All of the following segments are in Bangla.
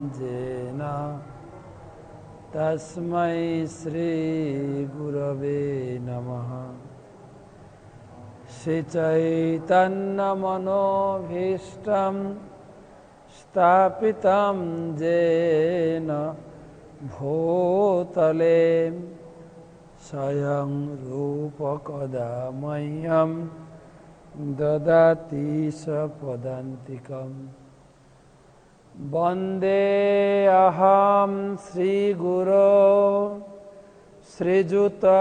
जेन तस्मै श्री गुरवे नमः। श्रीचैतन्यमनोभीष्टं स्थापितं येन भूतले स्वयं रूप कदा मह्यं ददाति स्वपदान्तिकम्। वन्देऽहं श्रीगुरो श्रीयुतपदकमलं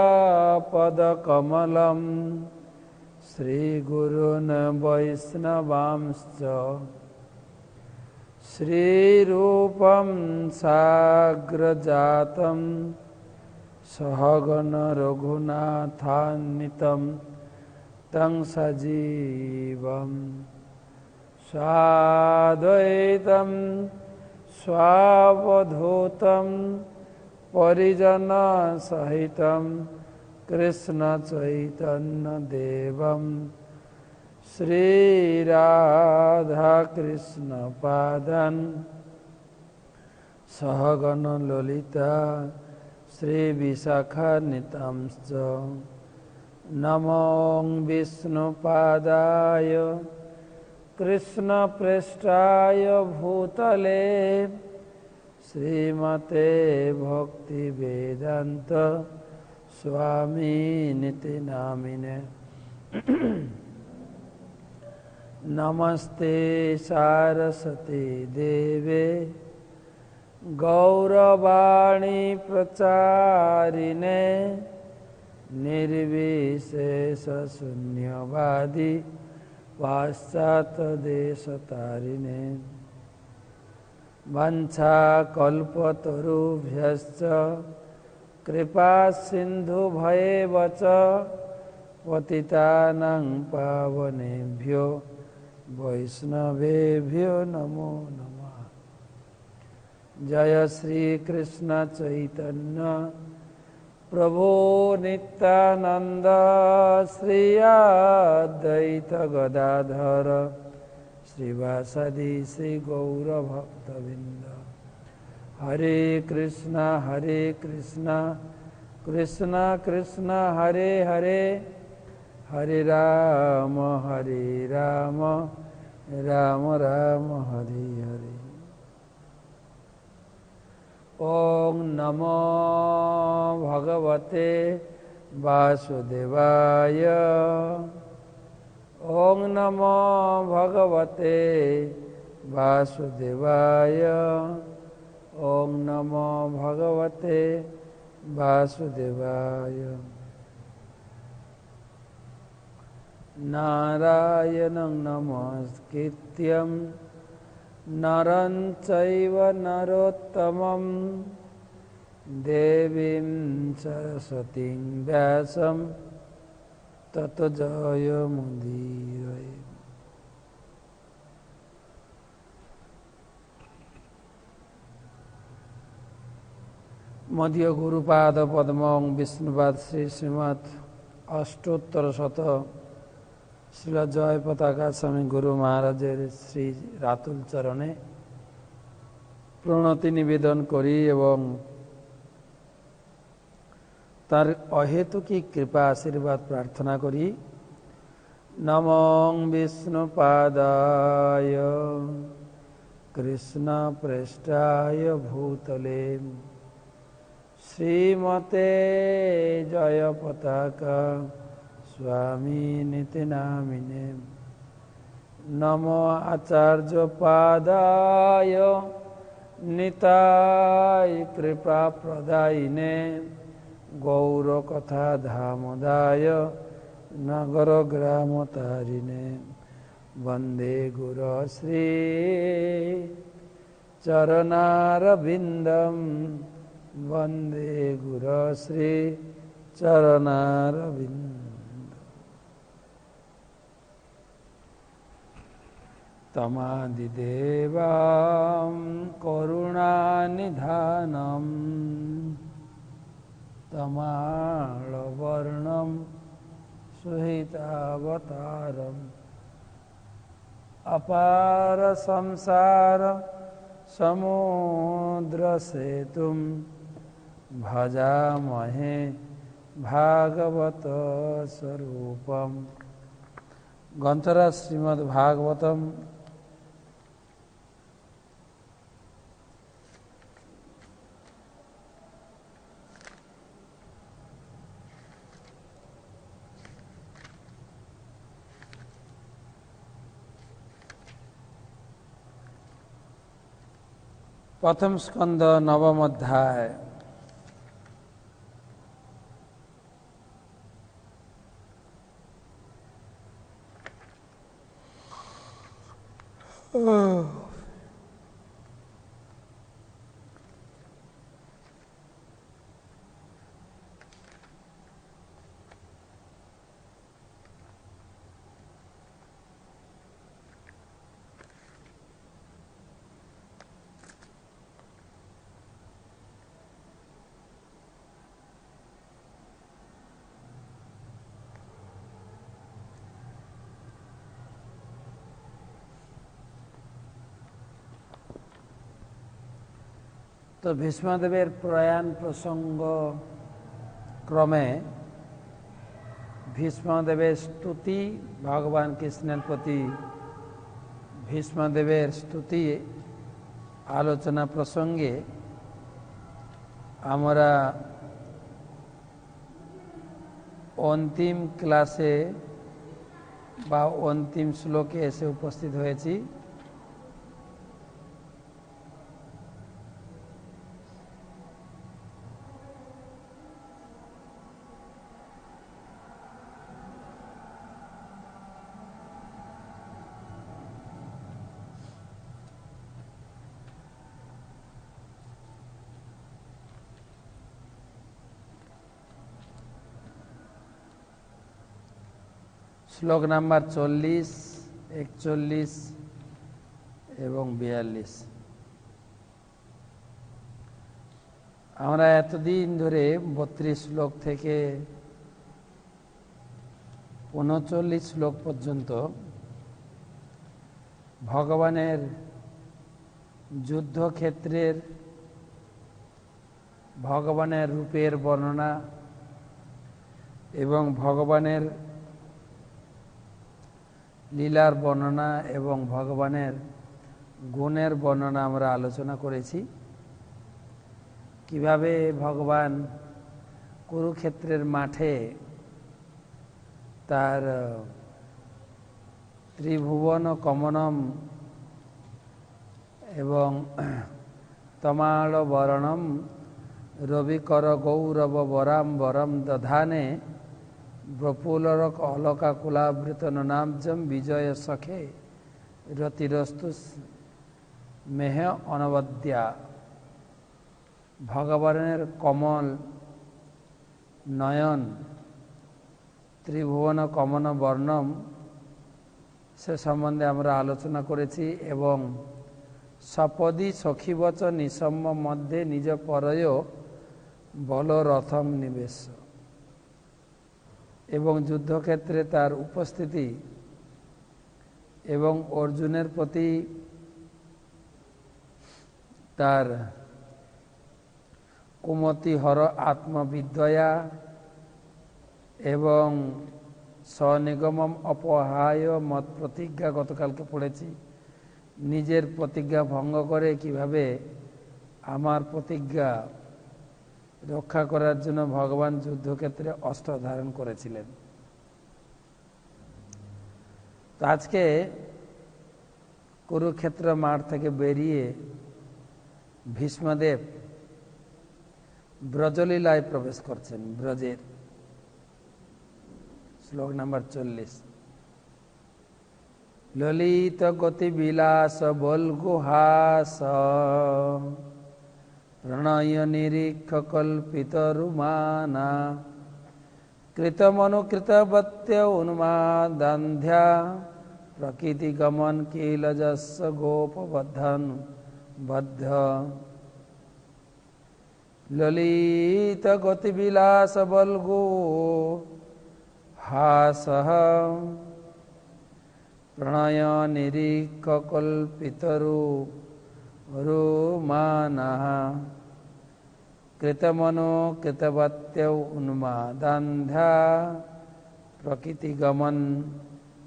श्रीगुरून् वैष्णवांश्च श्रीरूपं साग्रजातं सहगण रघुनाथान्वितं तं सजीवम् स्वाद्वैतं स्वावधूतं परिजनसहितं कृष्णचैतन्यदेवं श्रीराधाकृष्णपादान् सहगण ललिता श्रीविशाखान्वितांश्च नमो विष्णुपादाय कृष्ण पृष्ठाय भूतले श्रीमते भक्ति वेदांत स्वामिनिति नामिने। नमस्ते सारस्वती देवे गौरवाणी प्रचारिणे निर्विशेष शून्यवादी पाश्चात्यदेशतारिणे वाञ्छाकल्पतरुभ्यश्च कृपा सिन्धुभयेव च पतितानां पावनेभ्यो वैष्णवेभ्यो नमो नमः। जय श्री कृष्ण चैतन्य प्रभो नित्यानंद श्री अद्वैत गदाधर श्रीवासदि श्री गौर भक्तवृंद। हरे कृष्णा कृष्ण कृष्ण हरे हरे हरे राम राम राम हरे हरे। ओं नमो भगवते वासुदेवाय। ओं नमो भगवते वासुदेवाय। ओं नमो भगवते वासुदेवाय। नारायणं नमस्कृत्यं नरं चैव नरोत्तमं देवीं सरस्वतीं व्यासं ततो जयमुदीरये। मध्य गुरुपाद पद्मं विष्णुपाद श्री श्रीमद् अष्टोत्तर शत श्रील जय पताका स्वामी गुरु महाराज श्री रातुल चरणे प्रणति निवेदन करी एवं तार अहेतुकी कृपा आशीर्वाद प्रार्थना करी नमो विष्णुपादाय कृष्ण पृष्ठाय भूतले श्रीमते जय पताका स्वामिनिति नामिने। नमो आचार्य पादाय निताय कृपा प्रदायिने गौर कथा धामदाय नगर ग्राम तारिणे। वंदे गुरु श्री चरणारविंदम वंदे गुरु श्री चरणारविंदम। तमादिदेवां करुणानिधानं तमालवर्णं सुहितावतारम् अपार संसार समुद्रसेतुं भजामहे भागवत स्वरूपम। ग्रंथराज श्रीमद् भागवतम प्रथम स्कंद नवम अध्याय। तो भीष्मदेवेर प्रयाण प्रसंग क्रमे भीष्मदेवेर स्तुति भगवान कृष्णेर प्रति भीष्मदेवेर स्तुति आलोचना प्रसंगे आमरा अंतिम क्लासे बा अंतिम श्लोके एसे उपस्थित हয়েছি। श्लोक नम्बर 40, 41 एवं 42। আমরা এতদিন ধরে 32 শ্লোক থেকে 39 শ্লোক পর্যন্ত ভগবানের যুদ্ধক্ষেত্রের ভগবানের রূপের বর্ণনা এবং ভগবানের লীলার বর্ণনা এবং ভগবানের গুণের বর্ণনা আমরা আলোচনা করেছি। কিভাবে ভগবান কুরুক্ষেত্রের মাঠে তার ত্রিভুবন কমনম এবং তমাল বরণম রবিকর গৌরব বরাম্বরম দধানে প্রফুল্লরক অলকা কুলাবৃত নামজম বিজয় সখে রতিরস্তু মেহ অনবদ্যা। ভগবানের কমল নয়ন ত্রিভুবন কমন বর্ণম সে সম্বন্ধে আমরা আলোচনা করেছি এবং সপদি সখীবচ নিসম্ম মধ্যে নিজ পরয় বল রথম নিবেশ এবং যুদ্ধক্ষেত্রে তার উপস্থিতি এবং অর্জুনের প্রতি তার কুমতিহর আত্মবিদ্যয়া এবং স্বনিগমম অপহায় মত প্রতিজ্ঞা গতকালকে পড়েছি। নিজের প্রতিজ্ঞা ভঙ্গ করে কিভাবে আমার প্রতিজ্ঞা রক্ষা করার জন্য ভগবান যুদ্ধক্ষেত্রে অস্ত্র ধারণ করেছিলেন। তো আজকে কুরুক্ষেত্র মাঠ থেকে বেরিয়ে ভীষ্মদেব ব্রজলীলায় প্রবেশ করছেন। ব্রজের শ্লোক নাম্বার 40। ললিত গতি বিলাস বলগুহাস প্রণয় নিরীক্ষ কল্পিত রুমানা কৃতমনুকৃতবত্য উন্মাদান্ধ্যা প্রকৃতি গমন কিলজস্য গোপবদ্ধন বদ্ধ। ললিত গতি বিলাস বলগু হাস প্রণয় নিরীক্ষ কল্পিতরু রোমানাঃ কৃতমনো কৃতবত্যৌ উন্মাদান্ধা প্রকৃতিগমন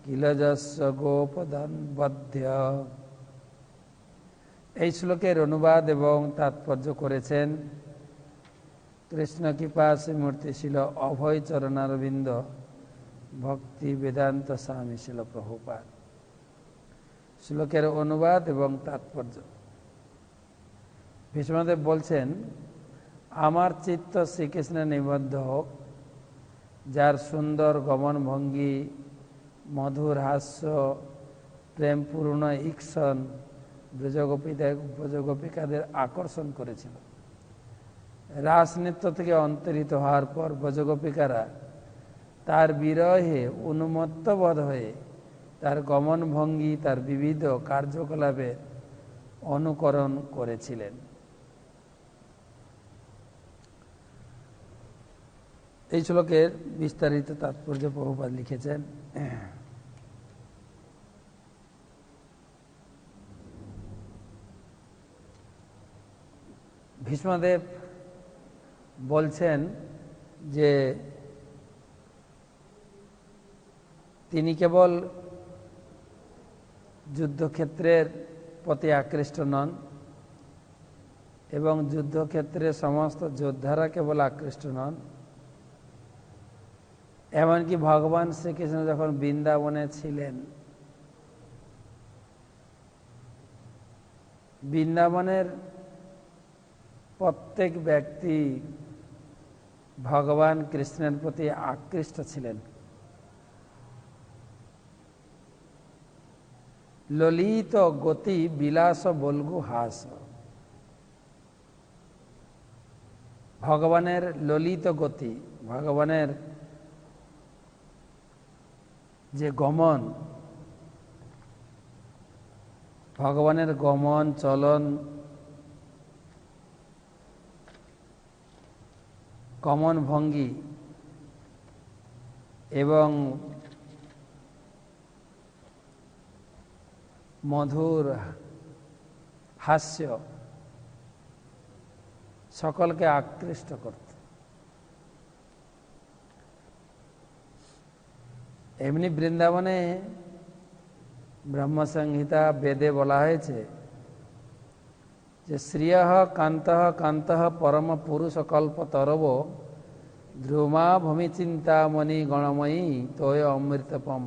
কিলযস্য গোপদন্বধ্য। এই শ্লোকের অনুবাদ এবং তাৎপর্য করেছেন কৃষ্ণ কৃপা শ্রীমূর্তি শিল অভয় চরণারবিন্দ ভক্তি বেদান্ত স্বামী শিল প্রভুপাদ। শ্লোকের অনুবাদ এবং তাৎপর্য। ভীষ্মদেব বলছেন, আমার চিত্ত শ্রীকৃষ্ণে নিবদ্ধ হোক, যার সুন্দর গমন ভঙ্গি, মধুর হাস্য, প্রেমপূর্ণ ঈক্ষণ ব্রজগোপিকাদের আকর্ষণ করেছিল। রাসনৃত্য থেকে অন্তরিত হওয়ার পর ব্রজগোপিকারা তার বিরহে উন্মত্ত বোধ হয়ে তার গমন ভঙ্গি, তার বিবিধ কার্যকলাপের অনুকরণ করেছিলেন। এই শ্লোকের বিস্তারিত তাৎপর্য প্রভুপাদ লিখেছেন। ভীষ্মদেব বলছেন যে তিনি কেবল যুদ্ধক্ষেত্রের প্রতি আকৃষ্ট নন এবং যুদ্ধক্ষেত্রে সমস্ত যোদ্ধারা কেবল আকৃষ্ট নন, এমনকি ভগবান শ্রীকৃষ্ণ যখন বৃন্দাবনে ছিলেন, বৃন্দাবনের প্রত্যেক ব্যক্তি ভগবান কৃষ্ণের প্রতি আকৃষ্ট ছিলেন। ললিত গতি বিলাস বলগু হাস। ভগবানের ললিত গতি, ভগবানের যে গমন, ভগবানের গমন চলন, গমন ভঙ্গি এবং মধুর হাস্য সকলকে আকৃষ্ট করত। এমনি বৃন্দাবনে ব্রহ্মসংহিতা বেদে বলা হয়েছে যে শ্রিয়ঃ কান্তঃ কান্তঃ পরম পুরুষ কল্পতরব ধ্রুমা ভূমি চিন্তামণি গণময়ী তোয় অমৃতপম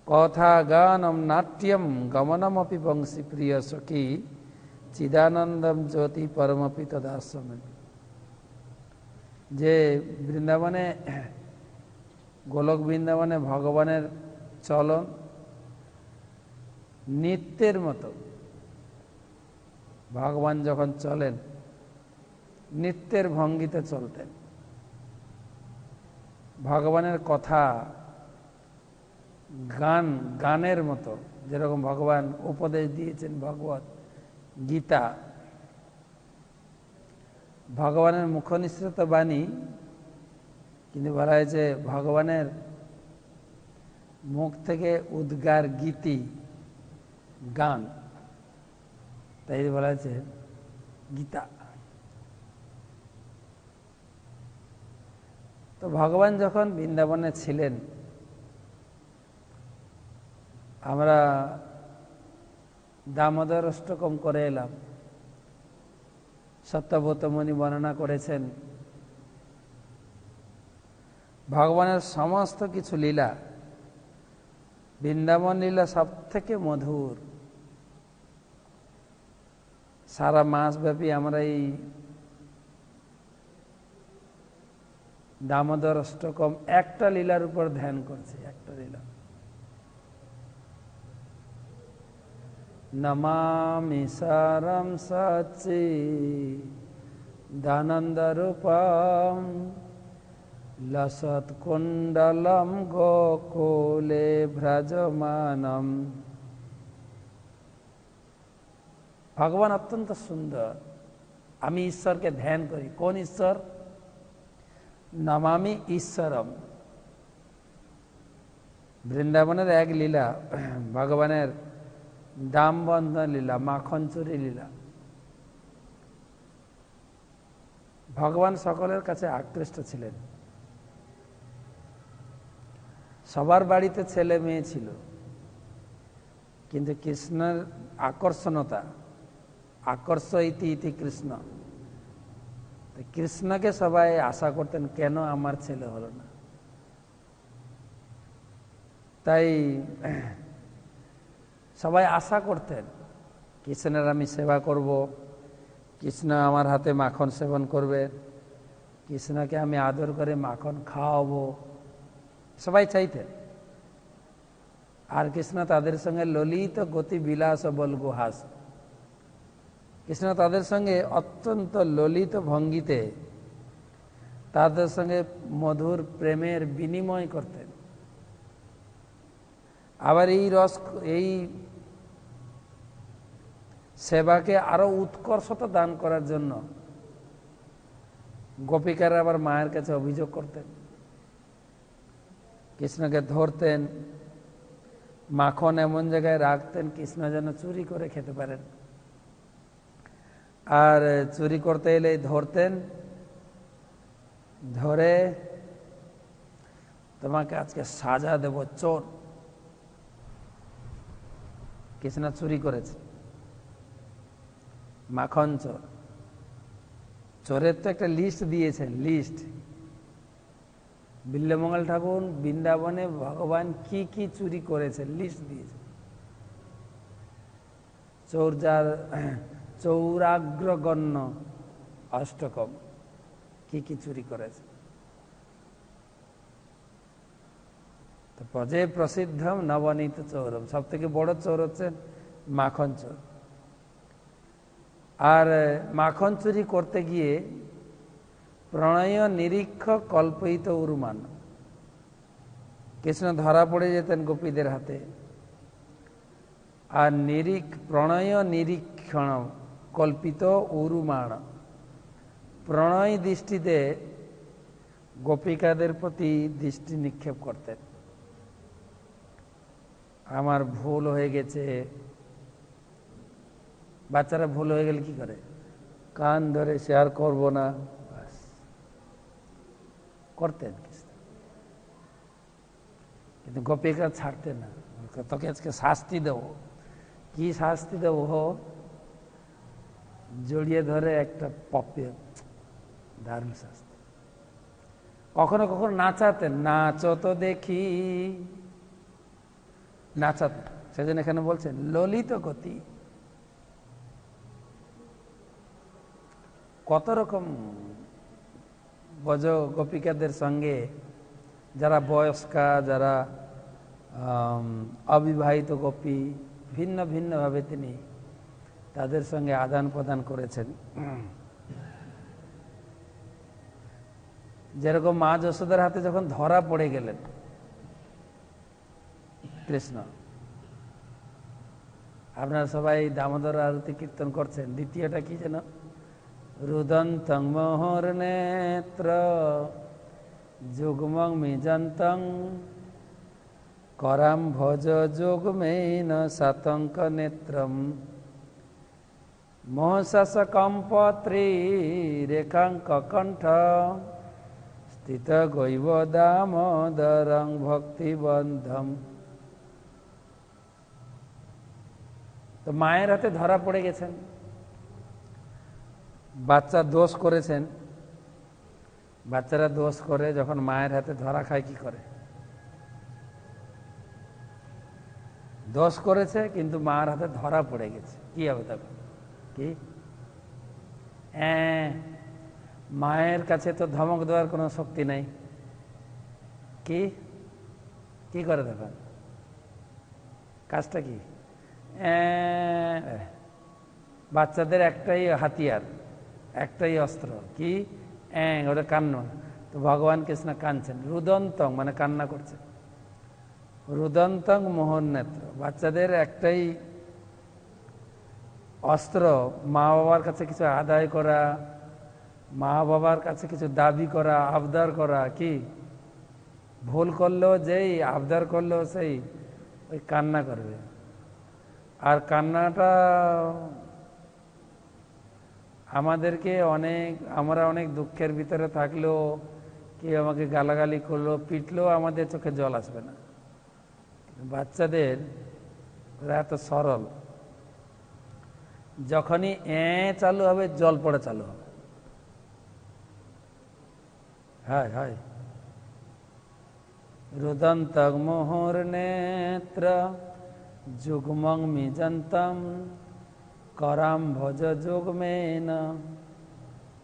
কথা গানম নাট্যম গমনমপি বংশী প্রিয় সখী চিদানন্দম জ্যোতি পরমপি তদাস্মে। যে বৃন্দাবনে, গোলক বৃন্দাবনে ভগবানের চলন নিত্যের মতো, ভগবান যখন চলেন নিত্যের ভঙ্গিতে চলতেন। ভগবানের কথা গানের মতো, যেরকম ভগবান উপদেশ দিয়েছেন ভগবত গীতা, ভগবানের মুখনিসৃত বাণী, কিন্তু বলা হয়েছে ভগবানের মুখ থেকে উদ্গার গীতি, গান, তাই বলা হয়েছে গীতা। তো ভগবান যখন বৃন্দাবনে ছিলেন, আমরা দামোদর অষ্টকম করে এলাম। সত্যব্রত মুনি বর্ণনা করেছেন ভগবানের সমস্ত কিছু লীলা, বৃন্দাবন লীলা সব থেকে মধুর। সারা মাস ব্যাপী আমরা এই দামোদর অষ্টকম একটা লীলার উপর ধ্যান করছি, একটা লীলা। নমামি সারম সচি দানন্দ রূপম লসৎ কুণ্ডলম গোকুলে ভ্রজমানম। ভগবান অত্যন্ত সুন্দর। আমি ঈশ্বরকে ধ্যান করি। কোন ঈশ্বর? নমামি ঈশ্বরম। বৃন্দাবনের এক লীলা, ভগবানের দাম বন্ধন লীলা, মাখন চুরি লীলা। ভগবান সকলের কাছে আকৃষ্ট ছিলেন। সবার বাড়িতে ছেলে মেয়ে ছিল, কিন্তু কৃষ্ণের আকর্ষণতা, আকর্ষ ইতি ইতি কৃষ্ণ, কৃষ্ণকে সবাই আশা করতেন কেন আমার ছেলে হলো না। তাই সবাই আশা করতেন কৃষ্ণের আমি সেবা করব, কৃষ্ণ আমার হাতে মাখন সেবন করবে, কৃষ্ণকে আমি আদর করে মাখন খাওয়াবো, সবাই চাইতেন। আর কৃষ্ণ তাদের সঙ্গে ললিত গতি বিলাস বল গুহাস, কৃষ্ণ তাদের সঙ্গে অত্যন্ত ললিত ভঙ্গিতে তাদের সঙ্গে মধুর প্রেমের বিনিময় করতেন। আবার এই সেবাকে আরো উৎকর্ষতা দান করার জন্য গোপিকারা আবার মায়ের কাছে অভিযোগ করতেন, কৃষ্ণকে ধরতেন, মাখন এমন জায়গায় রাখতেন কৃষ্ণ যেন চুরি করে খেতে পারেন। আর চুরি করতে এলে ধরতেন, ধরে তোমাকে আজকে সাজা দেব চোর, কৃষ্ণ চুরি করেছে, মাখন চোর। চোরের তো একটা লিস্ট দিয়েছেন, লিস্ট। বিল্লমঙ্গল ঠাকুর বৃন্দাবনে ভগবান কি কি চুরি করেছেন লিস্ট দিয়েছেন। চোর যার চৌরাগ্রগণ্য অষ্টকম, কি কি চুরি করেছে। যে প্রসিদ্ধম নবনীত চৌরম, সব থেকে বড় চোর হচ্ছেন মাখন চোর। আর মাখন চুরি করতে গিয়ে প্রণয় নিরীক্ষ কল্পিত উরুমান, কৃষ্ণ ধরা পড়ে যেতেন গোপীদের হাতে। আর প্রণয় নিরীক্ষণ কল্পিত উরুমান, প্রণয় দৃষ্টিতে গোপিকাদের প্রতি দৃষ্টি নিক্ষেপ করতেন। আমার ভুল হয়ে গেছে, বাচ্চারা ভুল হয়ে গেলে কি করে, কান ধরে শেয়ার করবো না, বাস করতেন। কিন্তু গোপিকা ছাড়তেন না, তোকে আজকে শাস্তি দেবো। কি শাস্তি দেবো? জড়িয়ে ধরে একটা পপে, দারুণ শাস্তি। কখনো কখনো নাচাতেন, নাচো তো দেখি, নাচাতেন। সেজন্য এখানে বলছেন ললিত গতি। কত রকম ব্রজ গোপিকাদের সঙ্গে, যারা বয়স্কা, যারা অবিবাহিত গোপী, ভিন্ন ভিন্নভাবে তিনি তাদের সঙ্গে আদান প্রদান করেছেন। যেরকম মা যশোদার হাতে যখন ধরা পড়ে গেলেন কৃষ্ণ, আপনারা সবাই দামোদর আরতি কীর্তন করছেন, দ্বিতীয়টা কি যেন, রুদন্তং মোহর নেত্র যুগ্মং মিজন্তং করাম ভজ যুগ্মেন শতঙ্ক নেত্রম মোহশাসকম্পত্রী রেখাঙ্ক কণ্ঠ স্থিত গৈব দামোদরং ভক্তিবন্ধম। তো মায়ের হাতে ধরা পড়ে গেছেন, বাচ্চা দোষ করেছেন। বাচ্চারা দোষ করে যখন মায়ের হাতে ধরা খায় কি করে? দোষ করেছে কিন্তু মার হাতে ধরা পড়ে গেছে, কি হবে তখন? কি মায়ের কাছে তো ধমক দেওয়ার কোনো শক্তি নাই, কি কি করে তখন? কাজটা কি? বাচ্চাদের একটাই হাতিয়ার, একটাই অস্ত্র, কি? ওটা কান্না। তো ভগবান কৃষ্ণ কাঁদছেন, রুদন্তং মানে কান্না করছেন, রুদন্তং মোহন নেত্র। বাচ্চাদের একটাই অস্ত্র, মা বাবার কাছে কিছু আদায় করা, মা বাবার কাছে কিছু দাবি করা, আবদার করা। কি ভুল করলেও যেই আবদার করলেও সেই ওই কান্না করবে। আর কান্নাটা আমাদেরকে আমরা অনেক দুঃখের ভিতরে থাকলেও, কেউ আমাকে গালাগালি করলো, পিটলেও আমাদের চোখে জল আসবে না। বাচ্চাদের ওরা এত সরল, যখনই চালু হবে জল পড়ে চালু হবে। হায় হায় রুদন্তং মোহর নেত্র যুগ্মং মিজন্তম করাম ভজ যুগ্মেন।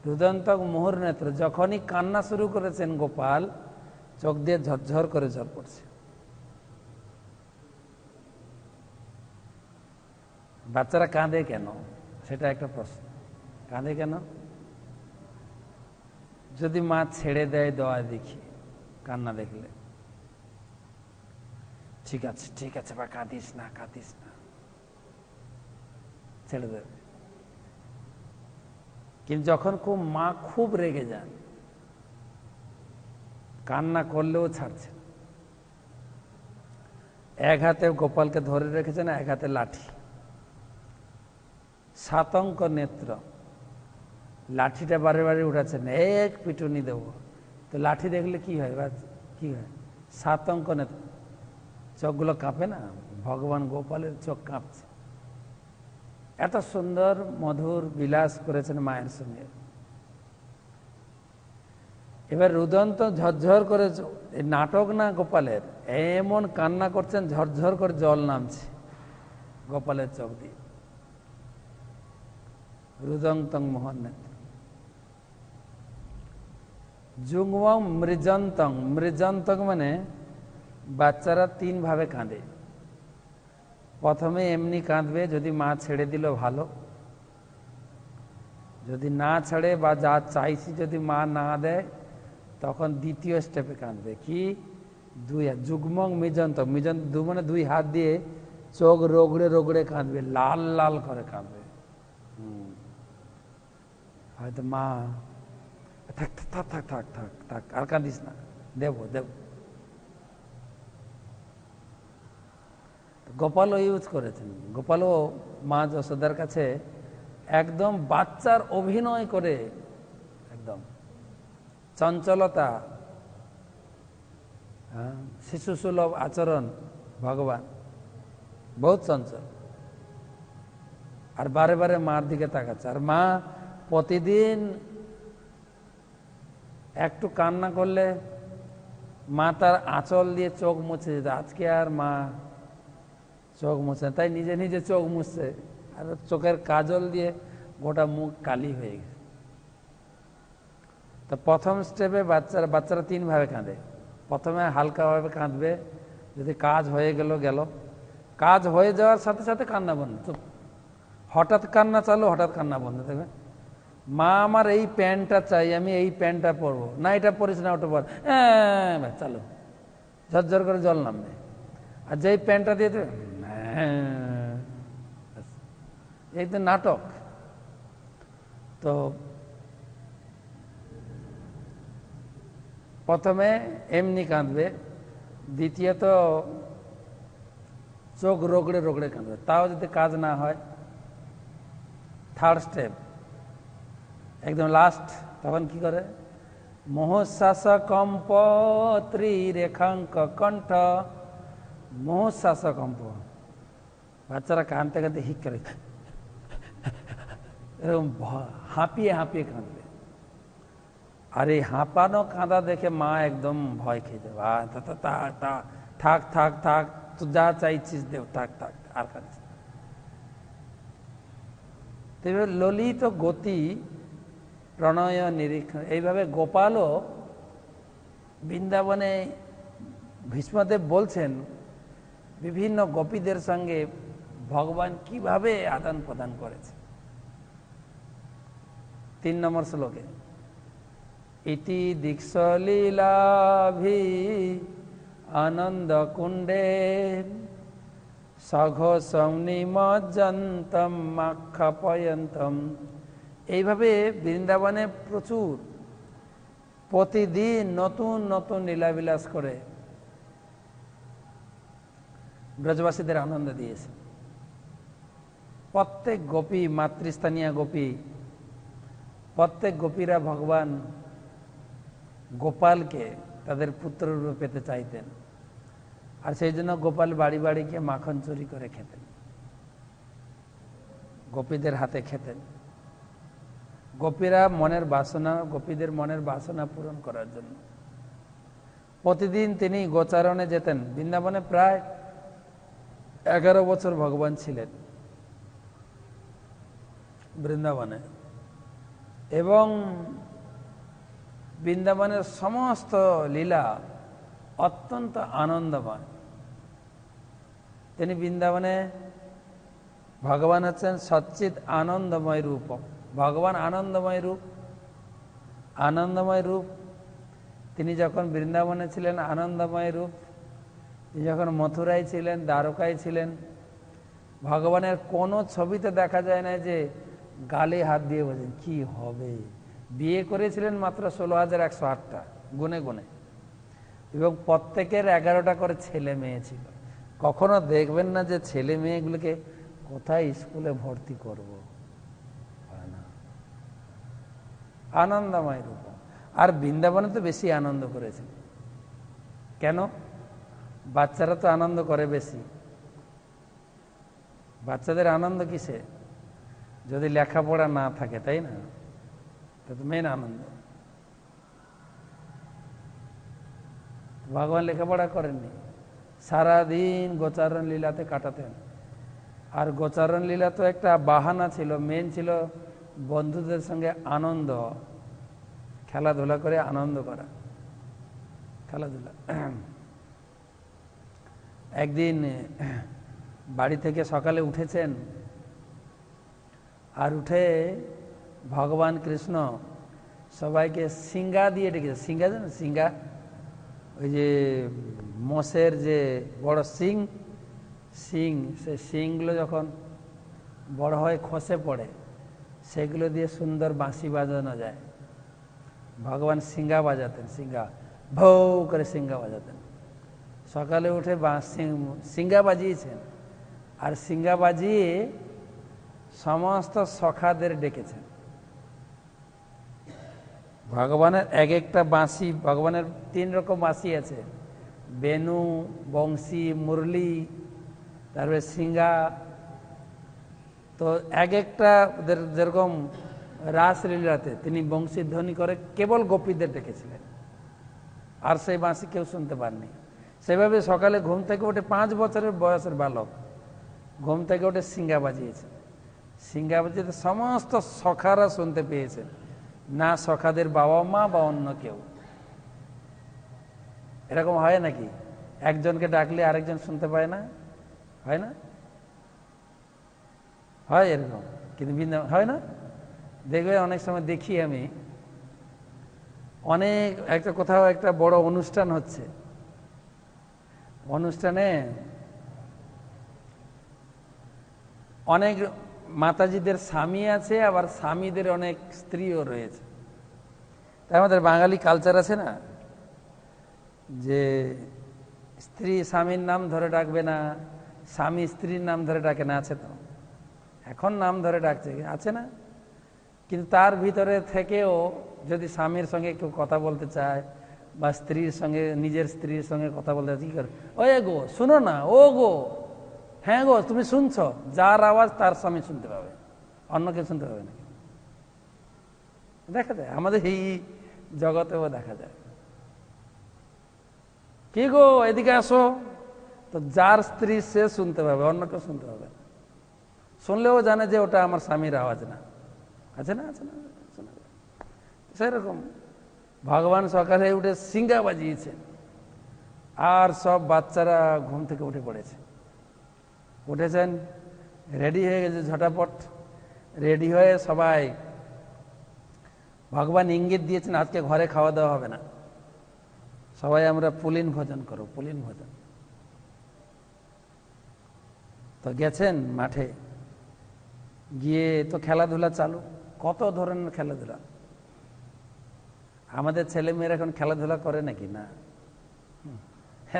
রুদন্তক মোহর নেত্র, যখনই কান্না শুরু করেছেন গোপাল, চোখ দিয়ে ঝরঝর করে জল পড়ছে। বাচ্চারা কাঁদে কেন, সেটা একটা প্রশ্ন। কাঁদে কেন? যদি মা ছেড়ে দেয় দোয়া দেখি, কান্না দেখলে ঠিক আছে ঠিক আছে বা কাঁদিস না কাঁদিস না, ছেড়ে দেবে। কিন্তু যখন মা খুব রেগে যান, কান্না করলেও ছাড়ছে, এক হাতে গোপালকে ধরে রেখেছেন, এক হাতে লাঠি, 7 অঙ্ক নেত্র, লাঠিটা বারে বারে উঠাচ্ছেন, এক পিটুনি দেব। তো লাঠি দেখলে কি হয়, কি হয়? 7 অঙ্ক নেত্র, চোখগুলো কাঁপে না? ভগবান গোপালের চোখ কাঁপছে। এত সুন্দর মধুর বিলাস করেছেন মায়ের সঙ্গে। এবার রুদন্ত ঝরঝর করে, নাটক না গোপালের, এমন কান্না করছেন, ঝরঝর করে জল নামছে গোপালের চোখ দিয়ে। রুদন্তং মোহন নেত্র যুগ্মং মৃজন্তং। মৃজন্তং মানে বাচ্চারা 3 ভাবে কাঁদে। প্রথমে এমনি কাঁদবে, যদি মা ছেড়ে দিল ভালো, যদি না ছাড়ে বা যা চাইছি যদি মা না দেয়, তখন দ্বিতীয় স্টেপে কাঁদবে। কি? 2 যুগ্মং মিজন্ত। মিজন্ত মানে 2 হাত দিয়ে চোখ রগড়ে রগড়ে কাঁদবে, লাল লাল করে কাঁদবে। হয়তো মা থাক থাক থাক থাক থাক থাক, আর কাঁদিস না, দেব দেব। গোপালও ইউজ করেছেন। গোপালও মা যশোদার কাছে একদম বাচ্চার অভিনয় করে, একদম চঞ্চলতা, শিশু সুলভ আচরণ, ভগবান বহুত চঞ্চল, আর বারে বারে মার দিকে তাকাচ্ছে। আর মা প্রতিদিন একটু কান্না করলে মা তার আঁচল দিয়ে চোখ মুছে যেত। আজকে আর মা চোখ মুছে, তাই নিজে নিজে চোখ মুছছে, আর চোখের কাজল দিয়ে গোটা মুখ কালি হয়ে গেছে। তো প্রথম স্টেপে বাচ্চারা 3 ভাবে কাঁদে। প্রথমে হালকাভাবে কাঁদবে, যদি কাজ হয়ে গেল, কাজ হয়ে যাওয়ার সাথে সাথে কান্না বন্ধ। তো হঠাৎ কান্না চালু, হঠাৎ কান্না বন্ধ দেবে। মা আমার এই প্যান্টটা চাই, আমি এই প্যান্টটা পরবো না, এটা পরিস না, ওটা পর, চালু, ঝরঝর করে জল নামবে। আর যেই প্যান্টটা দিয়ে দেবে, এই তো নাটক। তো প্রথমে এমনি কাঁদবে, দ্বিতীয়ত চোখ রগড়ে রগড়ে কাঁদবে, তাও যদি কাজ না হয়, 3rd স্টেপ একদম লাস্ট, তখন কি করে? মোহশ্বাস কম্প ত্রিরেখাঙ্ক কণ্ঠ। মোহশ্বাস কম্প, বাচ্চারা কাঁদতে কাঁদতে হিক করে, এরকম হাঁপিয়ে হাঁপিয়ে কাঁদবে। আর এই হাঁপানো কাঁদা দেখে মা একদম ভয় খেয়ে যাবে। থাক থাক থাক, তো যা চাইছিস দেব, থাক থাক, আর কাঁদিস। ললিত গতি প্রণয় নিরীক্ষণ, এইভাবে গোপালও বৃন্দাবনে, ভীষ্মদেব বলছেন বিভিন্ন গোপীদের সঙ্গে ভগবান কিভাবে আদান প্রদান করেছে। 3 নম্বর শ্লোকে, ইতি দীক্ষলীলাভি আনন্দ কুণ্ডে সঘোষং নিমজ্জন্তম মাক্ষাপয়ন্তম। এইভাবে বৃন্দাবনে প্রচুর প্রতিদিন নতুন নতুন লীলাবিলাস করে ব্রজবাসীদের আনন্দ দিয়েছে। প্রত্যেক গোপী, মাতৃস্থানীয় গোপী, প্রত্যেক গোপীরা ভগবান গোপালকে তাদের পুত্ররূপে পেতে চাইতেন। আর সেই জন্য গোপাল বাড়ি বাড়ি গিয়ে মাখন চুরি করে খেতেন, গোপীদের হাতে খেতেন। গোপীরা মনের বাসনা, গোপীদের মনের বাসনা পূরণ করার জন্য প্রতিদিন তিনি গোচারণে যেতেন। বৃন্দাবনে প্রায় 11 বছর ভগবান ছিলেন বৃন্দাবনে, এবং বৃন্দাবনের সমস্ত লীলা অত্যন্ত আনন্দময়। তিনি বৃন্দাবনে, ভগবান হচ্ছেন সচ্চিৎ আনন্দময় রূপ। ভগবান আনন্দময় রূপ, আনন্দময় রূপ। তিনি যখন বৃন্দাবনে ছিলেন আনন্দময় রূপ, তিনি যখন মথুরায় ছিলেন, দ্বারকায় ছিলেন, ভগবানের কোনো ছবিতে দেখা যায় না যে গালে হাত দিয়ে বলছেন কি হবে। বিয়ে করেছিলেন মাত্র 16,108টা গুনে গুনে, এবং প্রত্যেকের 11টা করে ছেলে মেয়ে ছিল। কখনো দেখবেন না যে ছেলে মেয়েগুলোকে কোথায় স্কুলে ভর্তি করব, আনন্দময় রূপ। আর বৃন্দাবনে তো বেশি আনন্দ করেছেন। কেন? বাচ্চারা তো আনন্দ করে বেশি। বাচ্চাদের আনন্দ কিসে? যদি লেখাপড়া না থাকে, তাই না? তো মেন আনন্দ। ভগবান লেখাপড়া করেননি, সারাদিন গোচারণ লীলাতে কাটাতেন। আর গোচারণ লীলা তো একটা বাহানা ছিল, মেন ছিল বন্ধুদের সঙ্গে আনন্দ, খেলাধুলা করে আনন্দ করা, খেলাধুলা। একদিন বাড়ি থেকে সকালে উঠেছেন, আর উঠে ভগবান কৃষ্ণ সবাইকে সিঙ্গা দিয়ে ডেকেছে। সিঙ্গা জানেন? সিঙ্গা, ওই যে মোষের যে বড় শিং, সে শিংগুলো যখন বড় হয় খসে পড়ে, সেগুলো দিয়ে সুন্দর বাঁশি বাজানো যায়। ভগবান সিঙ্গা বাজাতেন, সিঙ্গা ভৌ করে সিঙ্গা বাজাতেন। সকালে উঠে সিঙ্গা বাজিয়েছেন, আর সিঙ্গা বাজিয়ে সমস্ত সখাদের ডেকেছেন। ভগবানের এক একটা বাঁশি, ভগবানের 3 রকম বাঁশি আছে, বেনু, বংশী, মুরলি, তারপরে সিঙ্গা। তো এক একটা যেরকম রাসলীলাতে তিনি বংশীধ্বনি করে কেবল গোপীদের ডেকেছিলেন, আর সেই বাঁশি কেউ শুনতে পাননি। সেভাবে সকালে ঘুম থেকে উঠে 5 বছরের বয়সের বালক ঘুম থেকে উঠে সিঙ্গা বাজিয়েছে। সিঙ্গা বাজিয়ে সমস্ত সখারা শুনতে পেয়েছেন, না সখাদের বাবা মা বা অন্য কেউ। এরকম হয় নাকি? একজনকে ডাকলে আরেকজন শুনতে পায় না? হয় না? হয় এরকম, কিন্তু হয় না? দেখবে অনেক সময় দেখি আমি, অনেক একটা কোথাও একটা বড় অনুষ্ঠান হচ্ছে, অনুষ্ঠানে অনেক মাতাজিদের স্বামী আছে, আবার স্বামীদের অনেক স্ত্রীও রয়েছে। তাই আমাদের বাঙালি কালচার আছে না, যে স্ত্রী স্বামীর নাম ধরে ডাকবে না, স্বামী স্ত্রীর নাম ধরে ডাকে না। আছে তো, এখন নাম ধরে ডাকছে, আছে না? কিন্তু তার ভিতরে থেকেও যদি স্বামীর সঙ্গে কেউ কথা বলতে চায়, বা স্ত্রীর সঙ্গে, নিজের স্ত্রীর সঙ্গে কথা বলতে চায়, কি করে? ওই গো শুনো না, ও গো, হ্যাঁ গো তুমি শুনছ, যার আওয়াজ তার স্বামী শুনতে পাবে, অন্য কেউ শুনতে পাবে না। দেখা যায় আমাদের এই জগতেও দেখা যায়। কি গো এদিকে আসো, তো যার স্ত্রী সে শুনতে পাবে, অন্য কেউ শুনতে পাবে। শুনলেও জানে যে ওটা আমার স্বামীর আওয়াজ না। আছে না? আছে না? সেরকম ভগবান সকালে উঠে সিঙ্গা বাজিয়েছে, আর সব বাচ্চারা ঘুম থেকে উঠে পড়েছে। উঠেছেন, রেডি হয়ে গেছে, ঝটাপট রেডি হয়ে সবাই। ভগবান ইঙ্গিত দিয়েছেন আজকে ঘরে খাওয়া দাওয়া হবে না, সবাই আমরা পুলিন ভোজন করো, পুলিন ভোজন। তো গেছেন মাঠে, গিয়ে তো খেলাধুলা চালু, কত ধরনের খেলাধুলা। আমাদের ছেলে মেয়েরা এখন খেলাধুলা করে নাকি? না,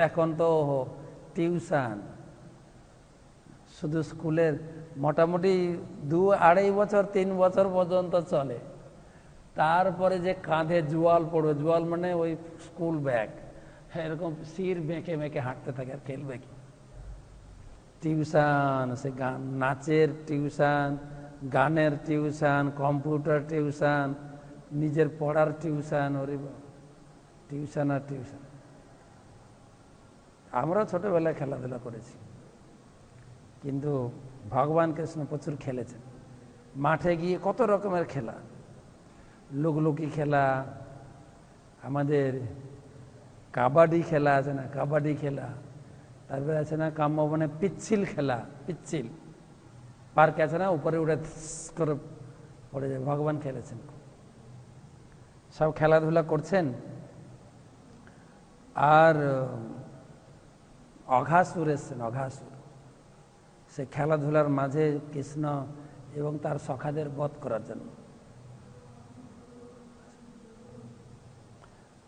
এখন তো টিউশন, শুধু স্কুলের মোটামুটি 2-2.5 বছর 3 বছর পর্যন্ত চলে, তারপরে যে কাঁধে জোয়াল পড়বে, জোয়াল মানে ওই স্কুল ব্যাগ, এরকম শির বেঁকে বেঁকে হাঁটতে থাকে, আর খেলবে কি। টিউশন, সে গান, নাচের টিউশন, গানের টিউশন, কম্পিউটার টিউশন, নিজের পড়ার টিউশন, ওরে টিউশন আর টিউশন। আমরা ছোটবেলায় খেলাধুলা করেছি, কিন্তু ভগবান কৃষ্ণ প্রচুর খেলেছেন। মাঠে গিয়ে কত রকমের খেলা, লুকলুকি খেলা, আমাদের কাবাডি খেলা আছে না, কাবাডি খেলা, তারপরে আছে না কাম্যবনে পিচ্ছিল খেলা, পিচ্ছিল পার্ক আছে না, উপরে উঠে করে পড়ে যায়। ভগবান খেলেছেন, সব খেলাধুলা করছেন। আর অঘাসুর এসছেন, অঘাসুর, সে খেলাধুলার মাঝে কৃষ্ণ এবং তার সখাদের বধ করার জন্য।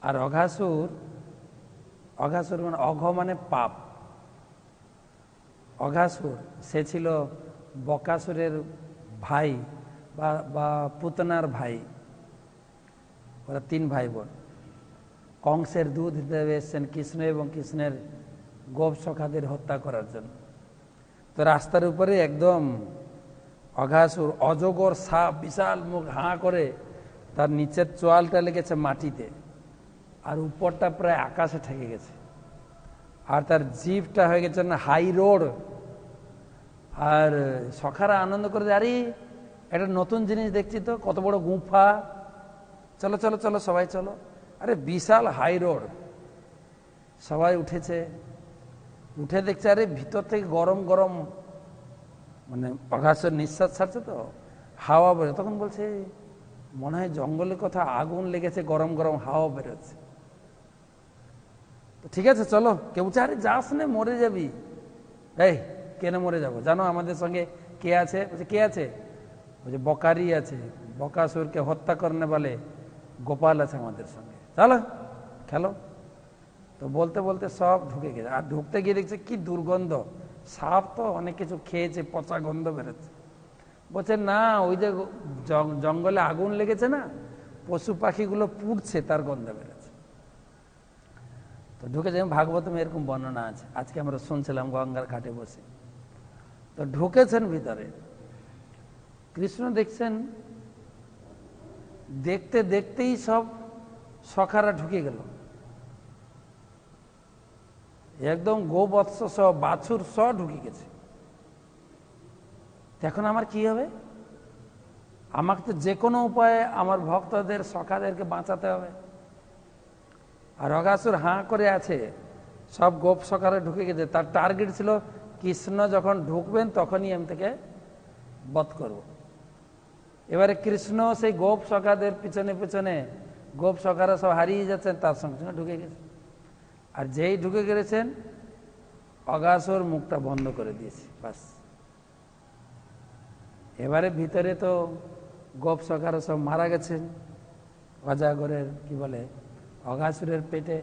আর অঘাসুর, অঘাসুর মানে অঘ মানে পাপ, অঘাসুর সে ছিল বকাসুরের ভাই বা পুতনার ভাই, ওরা 3 ভাই বোন। কংসের দুধ হিসেবে এসছেন কৃষ্ণ এবং কৃষ্ণের গোপ সখাদের হত্যা করার জন্য। তো রাস্তার উপরে একদম অঘাসুর, অজগর সাপ, বিশাল মুখ, হাঁ করে, তার নিচের চোয়ালটা লেগেছে মাটিতে, আর উপরটা প্রায় আকাশে ঠেকে গেছে, আর তার জিভটা হয়ে গেছে না হাই রোড। আর সখারা আনন্দ করে, আরে একটা নতুন জিনিস দেখছি তো, কত বড় গুফা, চলো চলো চলো সবাই চলো। আরে বিশাল হাই রোড, সবাই উঠেছে, উঠে দেখছে আরে ভিতর থেকে গরম গরম, মানে অঘাসুর নিঃশ্বাস ছাড়ছে তো, হাওয়া বেরো। তখন বলছে মনে হয় জঙ্গলের কথা, আগুন লেগেছে, গরম গরম হাওয়া বেরোচ্ছে। তো ঠিক আছে চলো, কেউ বলছে আরে যাস না, মরে যাবি। এই কেন মরে যাবো, জানো আমাদের সঙ্গে কে আছে? বলছে কে আছে? বলছে বকারি আছে, বকাসুরকে হত্যা করনে বলে গোপাল আছে আমাদের সঙ্গে, চলো খেলো। তো বলতে বলতে সব ঢুকে গেছে, আর ঢুকতে গিয়ে দেখছে কি দুর্গন্ধ, সাপ তো অনেক কিছু খেয়েছে, পচা গন্ধ বেরোচ্ছে। বলছে না, ওই যে জঙ্গলে আগুন লেগেছে না, পশু পাখিগুলো পুড়ছে, তার গন্ধ বেরোচ্ছে। তো ঢুকেছে, ভাগবতমে এরকম বর্ণনা আছে, আজকে আমরা শুনছিলাম গঙ্গার ঘাটে বসে। তো ঢুকেছেন ভিতরে, কৃষ্ণ দেখছেন, দেখতে দেখতেই সব সখারা ঢুকে গেল, একদম গোবৎস সব, বাছুর সব ঢুকে গেছে। এখন আমার কি হবে? আমাকে তো যে কোনো উপায়ে আমার ভক্তদের সখাদেরকে বাঁচাতে হবে। আর অঘাসুর হাঁ করে আছে, সব গোপ সখারা ঢুকে গেছে, তার টার্গেট ছিল কৃষ্ণ যখন ঢুকবেন তখনই আমি থেকে বধ করব। এবারে কৃষ্ণ সেই গোপ সখাদের পিছনে পিছনে, গোপ সখারা সব হারিয়ে যাচ্ছেন, তার সঙ্গে সঙ্গে ঢুকে গেছে। আর যেই ঢুকে গেছেন, অঘাসুর মুখটা বন্ধ করে দিয়েছে, বাস। এবারে ভিতরে তো গোপ সখারা সব মারা গেছেন অজাগরের কি বলে অঘাসুরের পেটে।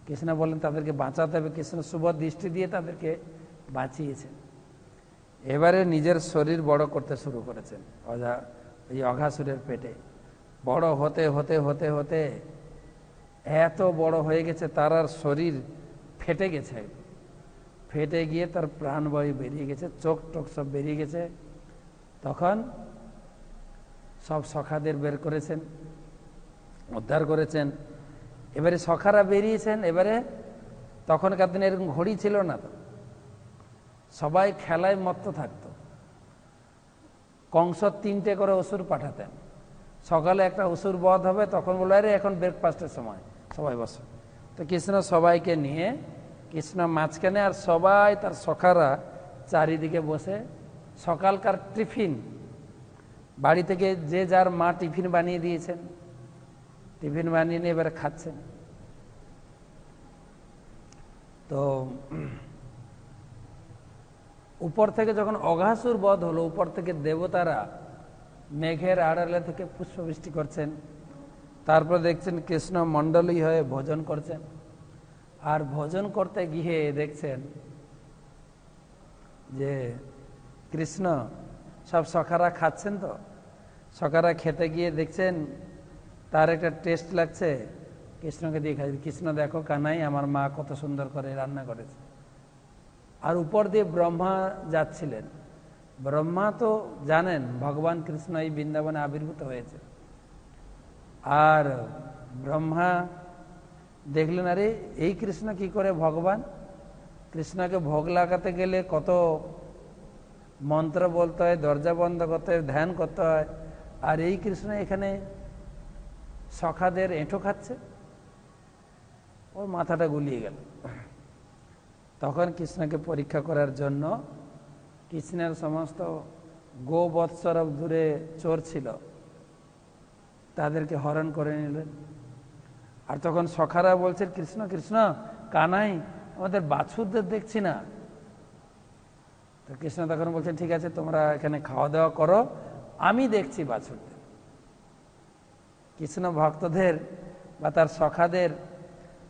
কৃষ্ণ বলেন তাদেরকে বাঁচাতে হবে, কৃষ্ণ শুভ দৃষ্টি দিয়ে তাদেরকে বাঁচিয়েছেন। এবারে নিজের শরীর বড় করতে শুরু করেছেন এই অঘাসুরের পেটে। বড় হতে হতে হতে হতে এত বড় হয়ে গেছে, তার আর শরীর ফেটে গেছে, ফেটে গিয়ে তার প্রাণবায়ু বেরিয়ে গেছে, চোখ টোক সব বেরিয়ে গেছে। তখন সব সখাদের বের করেছেন, উদ্ধার করেছেন। এবারে সখারা বেরিয়েছেন। এবারে তখনকার দিনে এরকম ঘড়ি ছিল না, তো সবাই খেলায় মত্ত থাকত। কংস 3টে করে অসুর পাঠাতেন, সকালে একটা অসুর বধ হবে, তখন বললো আরে এখন ব্রেকফাস্টের সময়, সবাই বসো। তো কৃষ্ণ সবাইকে নিয়ে, কৃষ্ণ মাঝখানে, আর সবাই তার সখারা চারিদিকে বসে সকালকার টিফিন, বাড়ি থেকে যে যার মা টিফিন বানিয়ে দিয়েছেন, টিফিন বানিয়ে নিয়ে এবারে খাচ্ছেন। তো উপর থেকে যখন অঘাসুর বধ হলো, উপর থেকে দেবতারা মেঘের আড়ালে থেকে পুষ্পবৃষ্টি করছেন। তারপর দেখছেন কৃষ্ণ মণ্ডলী হয়ে ভোজন করছেন, আর ভোজন করতে গিয়ে দেখছেন যে কৃষ্ণ সব সখারা খাচ্ছেন, তো সখারা খেতে গিয়ে দেখছেন তার একটা টেস্ট লাগছে, কৃষ্ণকে দিয়ে খাই, কৃষ্ণ দেখো কানাই আমার মা কত সুন্দর করে রান্না করেছে। আর উপর দিয়ে ব্রহ্মা যাচ্ছিলেন। ব্রহ্মা তো জানেন ভগবান কৃষ্ণ এই বৃন্দাবনে আবির্ভূত হয়েছে। আর ব্রহ্মা দেখলেন আরে এই কৃষ্ণ কি করে ভগবান, কৃষ্ণকে ভোগ লাগাতে গেলে কত মন্ত্র বলতে হয়, দরজা বন্ধ করতে হয়, ধ্যান করতে হয়, আর এই কৃষ্ণ এখানে সখাদের এঁঠো খাচ্ছে। ওর মাথাটা গুলিয়ে গেল। তখন কৃষ্ণকে পরীক্ষা করার জন্য কৃষ্ণের সমস্ত গোবৎসর দূরে চোর ছিল, তাদেরকে হরণ করে নিলেন। আর তখন সখারা বলছে কৃষ্ণ কৃষ্ণ কানাই আমাদের বাছুরদের দেখছি না। তো কৃষ্ণ তখন বলছেন ঠিক আছে তোমরা এখানে খাওয়া দাওয়া করো, আমি দেখছি বাছুরদের। কৃষ্ণ ভক্তদের বা তার সখাদের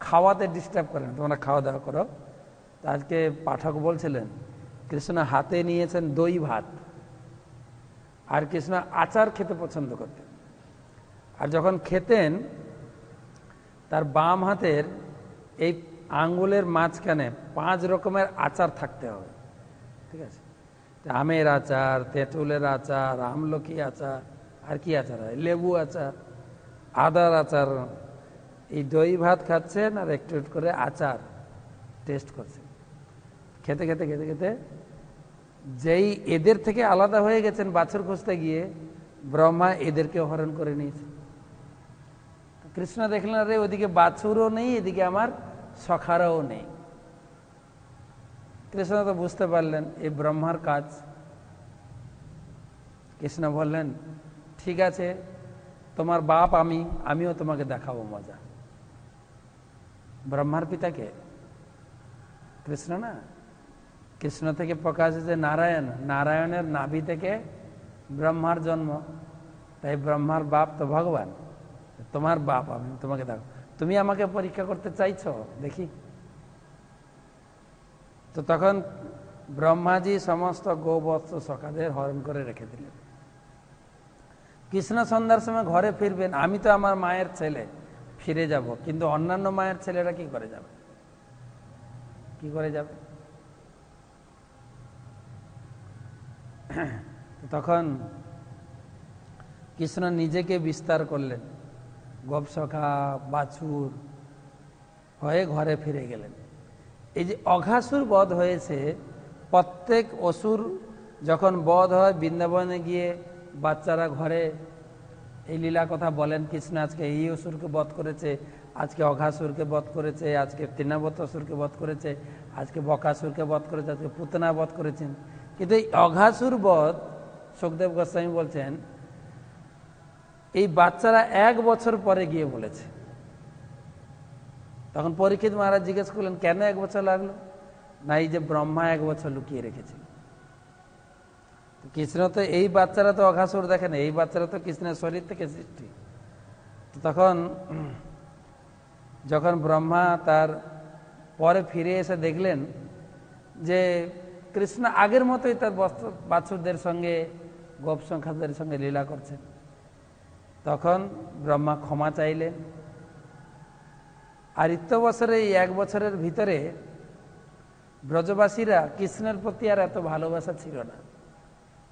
খাওয়াতে ডিস্টার্ব করেন, তোমরা খাওয়া দাওয়া করো। আজকে পাঠক বলছিলেন কৃষ্ণ হাতে নিয়েছেন দই ভাত, আর কৃষ্ণ আচার খেতে পছন্দ করতেন। আর যখন খেতেন তার বাম হাতের এই আঙ্গুলের মাঝখানে 5 রকমের আচার থাকতে হবে, ঠিক আছে? আমের আচার, তেঁতুলের আচার, আমলকি আচার, আর কি আচার হয়, লেবু আচার, আদার আচার। এই দই ভাত খাচ্ছেন আর একটু একটু করে আচার টেস্ট করছেন। খেতে খেতে খেতে খেতে যেই এদের থেকে আলাদা হয়ে গেছেন বাছুর খুঁজতে গিয়ে, ব্রহ্মা এদেরকে হরণ করে নিয়েছে। কৃষ্ণ দেখলেন আরে ওদিকে বাছুরও নেই, এদিকে আমার সখারাও নেই। কৃষ্ণ তো বুঝতে পারলেন এই ব্রহ্মার কাজ। কৃষ্ণ বললেন ঠিক আছে তোমার বাপ আমিও তোমাকে দেখাবো মজা। ব্রহ্মার পিতাকে কৃষ্ণ না, কৃষ্ণ থেকে প্রকাশ হয়েছে নারায়ণ, নারায়ণের নাভি থেকে ব্রহ্মার জন্ম, তাই ব্রহ্মার বাপ তো ভগবান। তোমার বাপ আমি তোমাকে দেখো, তুমি আমাকে পরীক্ষা করতে চাইছো দেখি। তো তখন ব্রহ্মাজি সমস্ত গোবৎস সখাদের হরণ করে রেখে দিলেন। কৃষ্ণ সন্ধ্যার সময় ঘরে ফিরবেন, আমি তো আমার মায়ের ছেলে ফিরে যাব, কিন্তু অন্যান্য মায়ের ছেলেরা কি করে যাবে, কি করে যাবে? তখন কৃষ্ণ নিজেকে বিস্তার করলেন, গোপসখা বাছুর হয়ে ঘরে ফিরে গেলেন। এই যে অঘাসুর বধ হয়েছে, প্রত্যেক অসুর যখন বধ হয় বৃন্দাবনে গিয়ে বাচ্চারা ঘরে এই লীলা কথা বলেন, কৃষ্ণ আজকে এই অসুরকে বধ করেছে, আজকে অঘাসুরকে বধ করেছে, আজকে তৃণাবত অসুরকে বধ করেছে, আজকে বকাসুরকে বধ করেছে, আজকে পুতনা বধ করেছেন। কিন্তু এই অঘাসুর বধ সুখদেব গোস্বামী বলছেন এই বাচ্চারা 1 বছর পরে গিয়ে বলেছে। তখন পরীক্ষিত মহারাজ জিজ্ঞেস করলেন কেন 1 বছর লাগলো? না এই যে ব্রহ্মা 1 বছর লুকিয়ে রেখেছিল। কৃষ্ণ তো এই বাচ্চারা তো অঘাসুর দেখেন, এই বাচ্চারা তো কৃষ্ণের শরীর থেকে সৃষ্টি। তখন যখন ব্রহ্মা তার পরে ফিরে এসে দেখলেন যে কৃষ্ণ আগের মতোই তার বাছুরদের সঙ্গে গোপসংখ্যাদের সঙ্গে লীলা করছেন, তখন ব্রহ্মা ক্ষমা চাইলেন। আর বছরে এই 1 বছরের ভিতরে ব্রজবাসীরা কৃষ্ণের প্রতি আর এত ভালোবাসা ছিল না,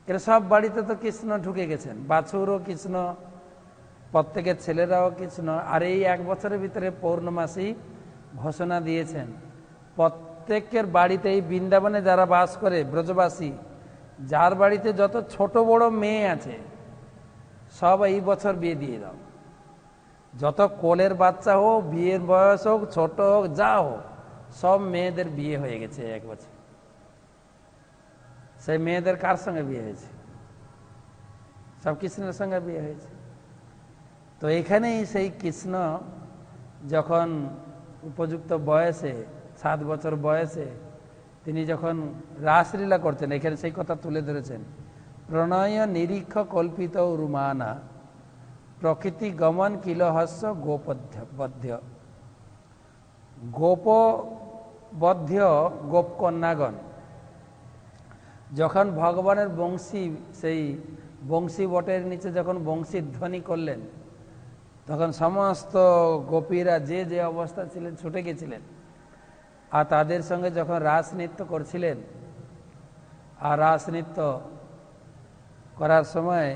কেন সব বাড়িতে তো কৃষ্ণ ঢুকে গেছেন, বাছুরও কৃষ্ণ, প্রত্যেকের ছেলেরাও কৃষ্ণ। আর এই 1 বছরের ভিতরে পৌর্ণমাসী ঘোষণা দিয়েছেন প্রত্যেকের বাড়িতেই বৃন্দাবনে যারা বাস করে ব্রজবাসী, যার বাড়িতে যত ছোট বড় মেয়ে আছে সব এই বছর বিয়ে দিয়ে দাও। যত কোলের বাচ্চা হোক, বিয়ের বয়স হোক, ছোট হোক, যা হোক, সব মেয়েদের বিয়ে হয়ে গেছে 1 বছর। সেই মেয়েদের কার সঙ্গে বিয়ে হয়েছে? সব কৃষ্ণের সঙ্গে বিয়ে হয়েছে। তো এখানেই সেই কৃষ্ণ যখন উপযুক্ত বয়সে 7 বছর বয়সে তিনি যখন রাসলীলা করছেন, এখানে সেই কথা তুলে ধরেছেন, প্রণয় নিরীক্ষ কল্পিত রুমানা প্রকৃতি গমন কিলহস্য গোপবদ্ধ। গোপবদ্ধ গোপকন্যাগণ যখন ভগবানের বংশী, সেই বংশী বটের নিচে যখন বংশীর ধ্বনি করলেন, তখন সমস্ত গোপীরা যে যে অবস্থা ছিলেন ছুটে গেছিলেন। আর তাদের সঙ্গে যখন রাস নৃত্য করছিলেন, আর রাস নৃত্য করার সময়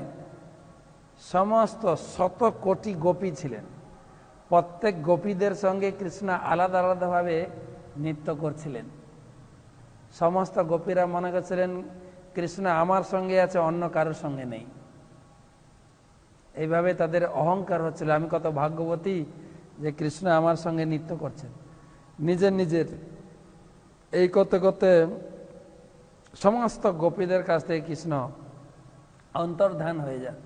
সমস্ত 100 কোটি গোপী ছিলেন। প্রত্যেক গোপীদের সঙ্গে কৃষ্ণ আলাদা আলাদাভাবে নৃত্য করছিলেন। সমস্ত গোপীরা মনে করছিলেন কৃষ্ণ আমার সঙ্গে আছে, অন্য কারোর সঙ্গে নেই। এইভাবে তাদের অহংকার হচ্ছিল, আমি কত ভাগ্যবতী যে কৃষ্ণ আমার সঙ্গে নৃত্য করছেন। নিজের নিজের এই করতে করতে সমস্ত গোপীদের কাছ থেকে কৃষ্ণ অন্তর্ধান হয়ে যান।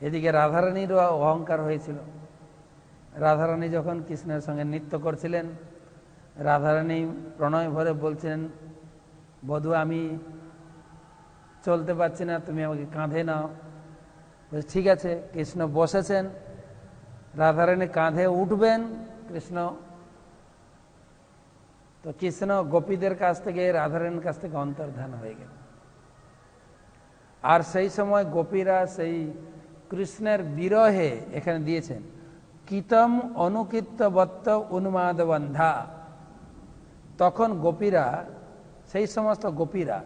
এদিকে রাধারানীরও অহংকার হয়েছিল। রাধারানী যখন কৃষ্ণের সঙ্গে নৃত্য করছিলেন, রাধারানী প্রণয় ভরে বলছিলেন, বধূ আমি চলতে পারছি না, তুমি আমাকে কাঁধে নাও। ঠিক আছে। কৃষ্ণ বসেছেন, রাধারানী কাঁধে উঠবেন কৃষ্ণ, তো কৃষ্ণ গোপীদের কাছ থেকে রাধারানীর কাছ থেকে অন্তর্ধান হয়ে গেল। আর সেই সময় গোপীরা সেই কৃষ্ণের বিরহে এখানে দিয়েছেন কীতম অনুকীর্তবত্ত উন্মাদবন্ধা। তখন গোপীরা, সেই সমস্ত গোপীরা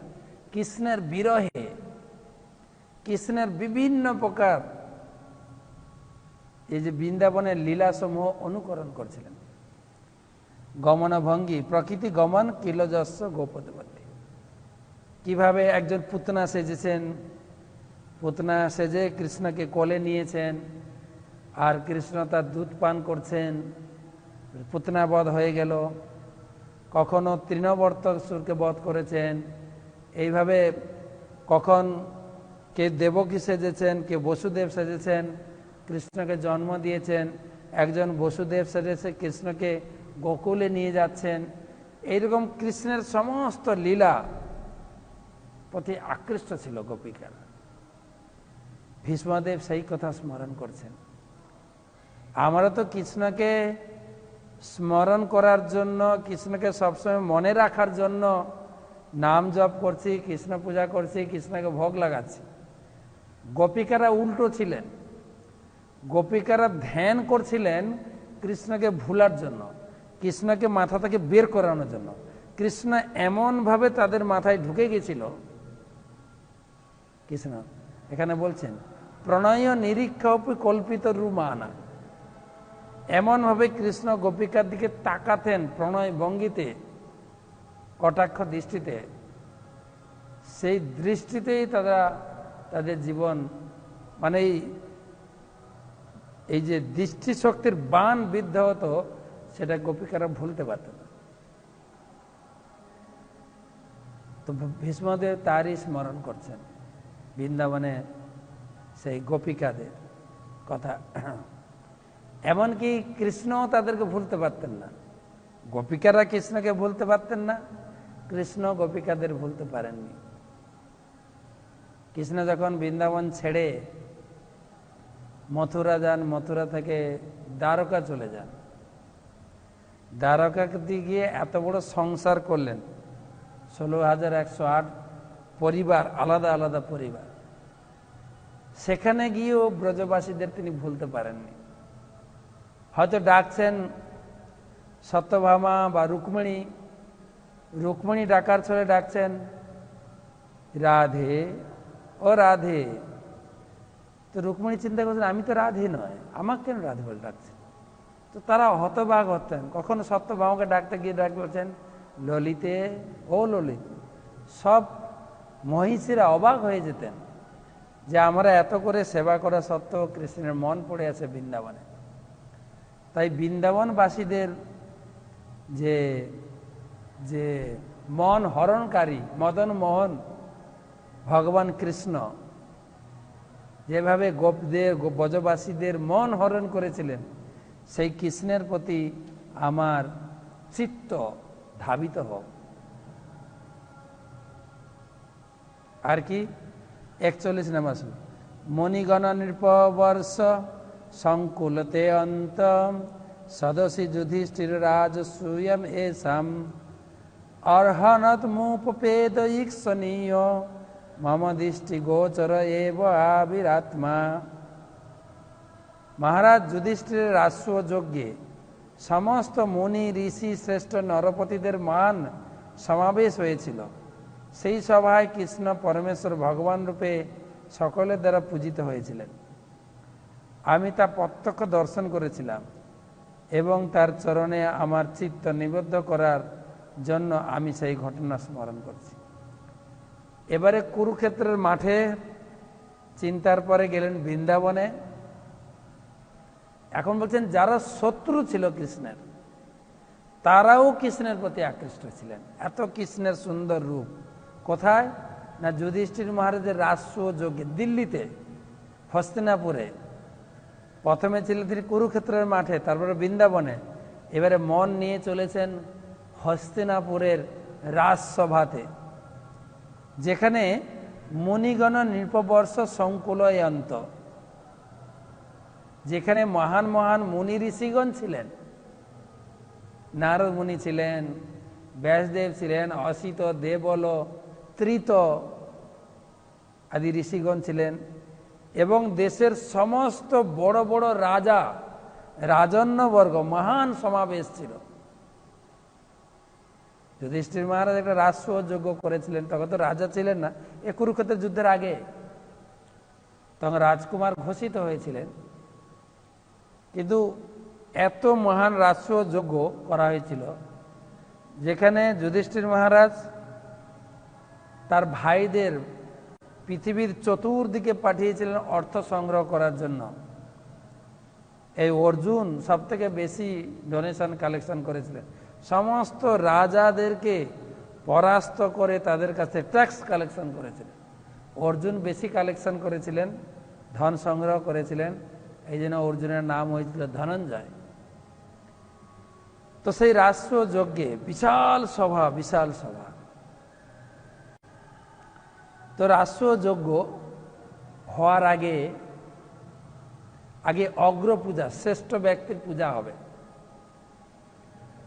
কৃষ্ণের বিরহে কৃষ্ণের বিভিন্ন প্রকার এই যে বৃন্দাবনের লীলাসমূহ অনুকরণ করছিলেন। গমন ভঙ্গি প্রকৃতি গমন কিলযস্য গোপদবতী। কিভাবে একজন পুতনা সেজেছেন, পুতনা সেজে কৃষ্ণকে কোলে নিয়েছেন, আর কৃষ্ণ তার দুধ পান করছেন, পুতনা বধ হয়ে গেল। কখনো তৃণবর্তসুরকে বধ করেছেন। এইভাবে কখন কে দেবকী সেজেছেন, কে বসুদেব সেজেছেন, কৃষ্ণকে জন্ম দিয়েছেন। একজন বসুদেব সেজেছে, কৃষ্ণকে গোকুলে নিয়ে যাচ্ছেন। এইরকম কৃষ্ণের সমস্ত লীলা প্রতি আকৃষ্ট ছিল গোপিকারা। ভীষ্মদেব সেই কথা স্মরণ করছেন। আমরা তো কৃষ্ণকে স্মরণ করার জন্য, কৃষ্ণকে সবসময় মনে রাখার জন্য নাম জপ করছি, কৃষ্ণ পূজা করছি, কৃষ্ণকে ভোগ লাগাচ্ছি। গোপিকারা উল্টো ছিলেন। গোপিকারা ধ্যান করছিলেন কৃষ্ণকে ভুলার জন্য, কৃষ্ণকে মাথা থেকে বের করানোর জন্য। কৃষ্ণ এমনভাবে তাদের মাথায় ঢুকে গেছিল। কৃষ্ণ এখানে বলছেন প্রণয় নিরীক্ষা কল্পিত রূমানা। এমনভাবে কৃষ্ণ গোপিকার দিকে তাকাতেন প্রণয় ভঙ্গিতে, কটাক্ষ দৃষ্টিতে। সেই দৃষ্টিতেই তারা তাদের জীবন, মানে এই যে দৃষ্টিশক্তির বাণ বিদ্ধ হতো, সেটা গোপিকারা ভুলতে পারত না। তো ভীষ্মদেব তারই স্মরণ করছেন বৃন্দাবনে সেই গোপিকাদের কথা। এমনকি কৃষ্ণ তাদেরকে ভুলতে পারতেন না। গোপিকারা কৃষ্ণকে ভুলতে পারতেন না, কৃষ্ণ গোপিকাদের ভুলতে পারেননি। কৃষ্ণ যখন বৃন্দাবন ছেড়ে মথুরা যান, মথুরা থেকে দ্বারকা চলে যান, দ্বারকাতে গিয়ে এত বড় সংসার করলেন, 16,108 পরিবার, আলাদা আলাদা পরিবার। সেখানে গিয়েও ব্রজবাসীদের তিনি ভুলতে পারেননি। হয়তো ডাকছেন সত্যভামা বা রুক্মিণী, রুক্মিণী ডাকার ছলে ডাকছেন রাধে ও রাধে। তো রুক্মিণী চিন্তা করছেন আমি তো রাধে নয়, আমাকে কেন রাধে বলে ডাকছেন। তো তারা হতবাক হতেন। কখনো সত্যভামাকে ডাকতে গিয়ে ডাক বলছেন ললিতে ও ললিত। সব মহিষীরা অবাক হয়ে যেতেন যে আমরা এত করে সেবা করা সত্ত্বেও কৃষ্ণের মন পড়ে আছে বৃন্দাবনে। তাই বৃন্দাবনবাসীদের যে যে মন হরণকারী মদন মোহন ভগবান কৃষ্ণ যেভাবে গোপদের ব্রজবাসীদের মন হরণ করেছিলেন, সেই কৃষ্ণের প্রতি আমার চিত্ত ধাবিত হোক। আর কি 41 নম্বর মণিগণ নৃপবর্ষ সংকুলতে অন্তম সদসী যুধিষ্ঠির রাজসূয়ম এসাম अर्हनत मुपेद ईक्षणीय मम दृष्टि गोचर एव आविरात्मा। মহারাজ যুধিষ্ঠিরের রাজস্ব যজ্ঞে সমস্ত মুনি ঋষি শ্রেষ্ঠ নরপতিদের মান সমাবেশ হয়েছিল। সেই সভায় কৃষ্ণ পরমেশ্বর ভগবান রূপে সকলের দ্বারা পূজিত হয়েছিলেন। আমি তা প্রত্যক্ষ দর্শন করেছিলাম এবং তার চরণে আমার চিত্ত নিবদ্ধ করার জন্য আমি সেই ঘটনা স্মরণ করছি। এবারে কুরুক্ষেত্রের মাঠে চিন্তার পরে গেলেন বৃন্দাবনে। এখন বলছেন যারা শত্রু ছিল কৃষ্ণের, তারাও কৃষ্ণের প্রতি আকৃষ্ট ছিলেন। এত কৃষ্ণের সুন্দর রূপ। কোথায়? না যুধিষ্ঠির মহারাজের রাজস্ব যজ্ঞে দিল্লিতে, হস্তিনাপুরে। প্রথমে ছিলেন তিনি কুরুক্ষেত্রের মাঠে, তারপরে বৃন্দাবনে, এবারে মন নিয়ে চলেছেন হস্তিনাপুরের রাজসভাতে, যেখানে মুনিগণ নৃপবর্ষ সংকুলয়ন্ত, যেখানে মহান মহান মুনি ঋষিগণ ছিলেন। নারদ মুনি ছিলেন, ব্যাসদেব ছিলেন, অসিত, দেবল, ত্রিত আদি ঋষিগণ ছিলেন, এবং দেশের সমস্ত বড় বড় রাজা রাজন্যবর্গ মহান সমাবেশ ছিল। যুধিষ্ঠির মহারাজ একটা রাজস্ব যজ্ঞ করেছিলেন, তখন তো রাজা ছিলেন না, এ কুরুক্ষেত্রের যুদ্ধের আগে, তখন রাজকুমার ঘোষিত হয়েছিলেন। কিন্তু এত মহান রাজস্ব যজ্ঞ করা হয়েছিল, যেখানে যুধিষ্ঠির মহারাজ তার ভাইদের পৃথিবীর চতুর্দিকে পাঠিয়েছিলেন অর্থ সংগ্রহ করার জন্য। এই অর্জুন সব থেকে বেশি ডোনেশন কালেকশন করেছিলেন, সমস্ত রাজাদেরকে পরাস্ত করে তাদের কাছে ট্যাক্স কালেকশন করেছিলেন। অর্জুন বেশি কালেকশন করেছিলেন, ধন সংগ্রহ করেছিলেন, এই জন্য অর্জুনের নাম হয়েছিল ধনঞ্জয়। তো সেই রাজস্ব যজ্ঞে বিশাল সভা, বিশাল সভা। তো রাজস্ব যজ্ঞ হওয়ার আগে অগ্র পূজা, শ্রেষ্ঠ ব্যক্তির পূজা হবে।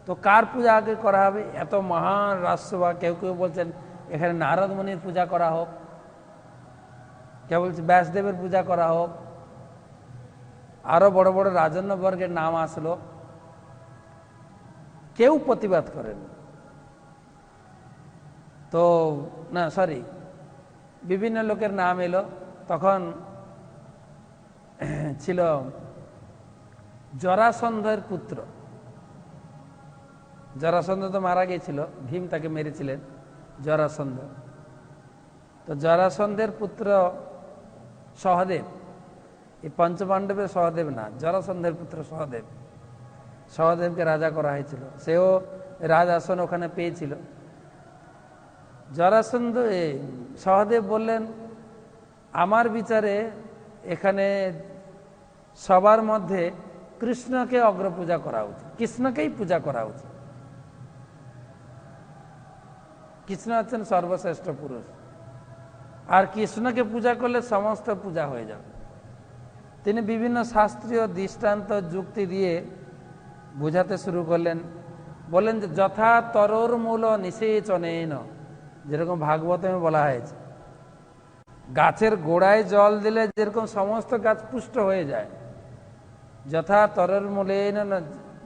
তো কার পূজা আগে করা হবে? এত মহান রাজসভা, কেউ কেউ বলছেন এখানে নারদ মুনির পূজা করা হোক, কেউ বলছে ব্যাসদেবের পূজা করা হোক, আরো বড় বড় রাজন্যবর্গের নাম আসলো, কেউ প্রতিবাদ করেন। তো না, সরি, বিভিন্ন লোকের নাম এলো। তখন ছিল জরাসন্ধের পুত্র, জরাসন্ধ তো মারা গিয়েছিল, ভীম তাকে মেরেছিলেন, জরাসন্ধ। তো জরাসন্ধের পুত্র সহদেব, এই পঞ্চপাণ্ডবের সহদেব না, জরাসন্ধের পুত্র সহদেব, সহদেবকে রাজা করা হয়েছিল, সেও রাজ আসন ওখানে পেয়েছিল। জরাসন্ধ, সহদেব বললেন আমার বিচারে এখানে সবার মধ্যে কৃষ্ণকে অগ্রপূজা করা উচিত, কৃষ্ণকেই পূজা করা উচিত। কৃষ্ণ হচ্ছেন সর্বশ্রেষ্ঠ পুরুষ, আর কৃষ্ণকে পূজা করলে সমস্ত পূজা হয়ে যাবে। তিনি বিভিন্ন শাস্ত্রীয় দৃষ্টান্ত যুক্তি দিয়ে বোঝাতে শুরু করলেন। বললেন যে যথা তরোর মূল নিষেচনেন, যেরকম ভাগবতে বলা হয়েছে, গাছের গোড়ায় জল দিলে যেরকম সমস্ত গাছ পুষ্ট হয়ে যায়, যথা তরোর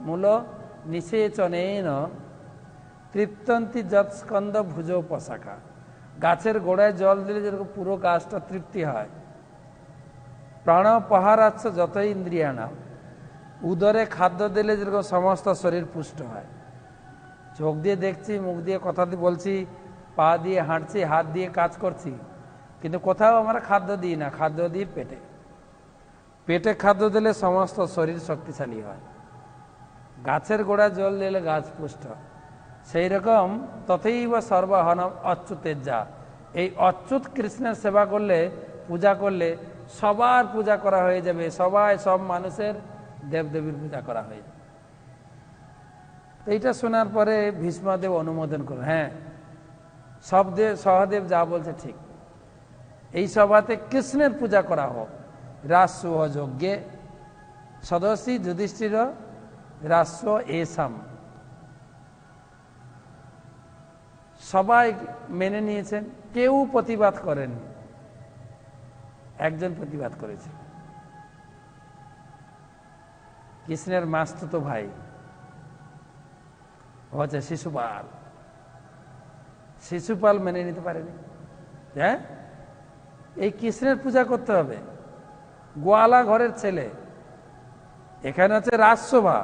মূল নিষেচনেন তৃপ্তন্তি যৎস্কন্দ ভুজ পশাখা, গাছের গোড়ায় জল দিলে যেরকম পুরো গাছটা তৃপ্তি হয়। প্রাণপহারাচ্ছ যত ইন্দ্রিয়াণা, উদরে খাদ্য দিলে যেরকম সমস্ত শরীর পুষ্ট হয়। চোখ দিয়ে দেখছি, মুখ দিয়ে কথা বলছি, পা দিয়ে হাঁটছি, হাত দিয়ে কাজ করছি, কিন্তু কোথাও আমরা খাদ্য দিই না, খাদ্য দিই পেটে। পেটে খাদ্য দিলে সমস্ত শরীর শক্তিশালী হয়। গাছের গোড়ায় জল দিলে গাছ পুষ্ট। সেই রকম তথৈব সর্বহনম অচ্যুতের যা, এই অচ্যুত কৃষ্ণের সেবা করলে, পূজা করলে সবার পূজা করা হয়ে যাবে, সব মানুষের দেবদেবীর পূজা করা হয়ে যাবে। এইটা শোনার পরে ভীষ্মদেব অনুমোদন করলেন, হ্যাঁ সহদেব যা বলছে ঠিক, এই সভাতে কৃষ্ণের পূজা করা হোক। রাজস্ব যজ্ঞে সদস্যী যুধিষ্ঠির রাজস্ব এসাম। সবাই মেনে নিয়েছেন, কেউ প্রতিবাদ করেননি। একজন প্রতিবাদ করেছে, কৃষ্ণের মাস্তুতো ভাই হচ্ছে শিশুপাল। শিশুপাল মেনে নিতে পারেনি। হ্যাঁ, এই কৃষ্ণের পূজা করতে হবে, গোয়ালা ঘরের ছেলে, এখানে হচ্ছে রাজসভা,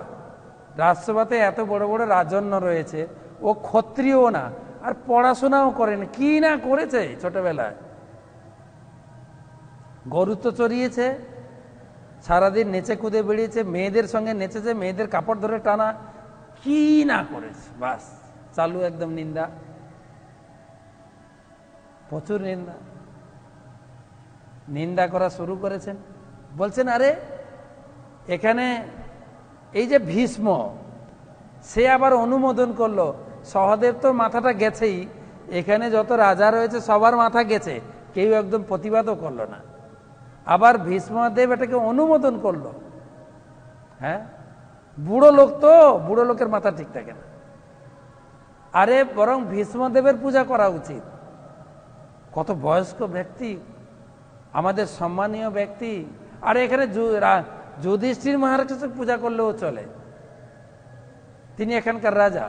রাজসভাতে এত বড় বড় রাজন্য রয়েছে, ও ক্ষত্রিয়ও না, আর পড়াশোনাও করেনি, কি না করেছে ছোটবেলায়। গরু তো চড়িয়েছে, সারাদিন নেচে কুদে বেরিয়েছে, মেয়েদের সঙ্গে নেচেছে, মেয়েদের কাপড় ধরে টানা, কি না করেছে, বাস চালু একদম নিন্দা, প্রচুর নিন্দা। নিন্দা করা শুরু করেছেন, বলছেন আরে এখানে এই যে ভীষ্ম, সে আবার অনুমোদন করলো, সহদেব তো মাথাটা গেছেই, এখানে যত রাজা রয়েছে সবার মাথা গেছে, কেউ একদম প্রতিবাদও করলো না। আবার ভীষ্মদেব এটাকে অনুমোদন করলো। হ্যাঁ, বুড়ো লোক তো, বুড়ো লোকের মাথা ঠিক থাকে না। আরে বরং ভীষ্মদেবের পূজা করা উচিত, কত বয়স্ক ব্যক্তি, আমাদের সম্মানীয় ব্যক্তি। আর এখানে যুধিষ্ঠির মহারাজের পূজা করলেও চলে, তিনি এখানকার রাজা।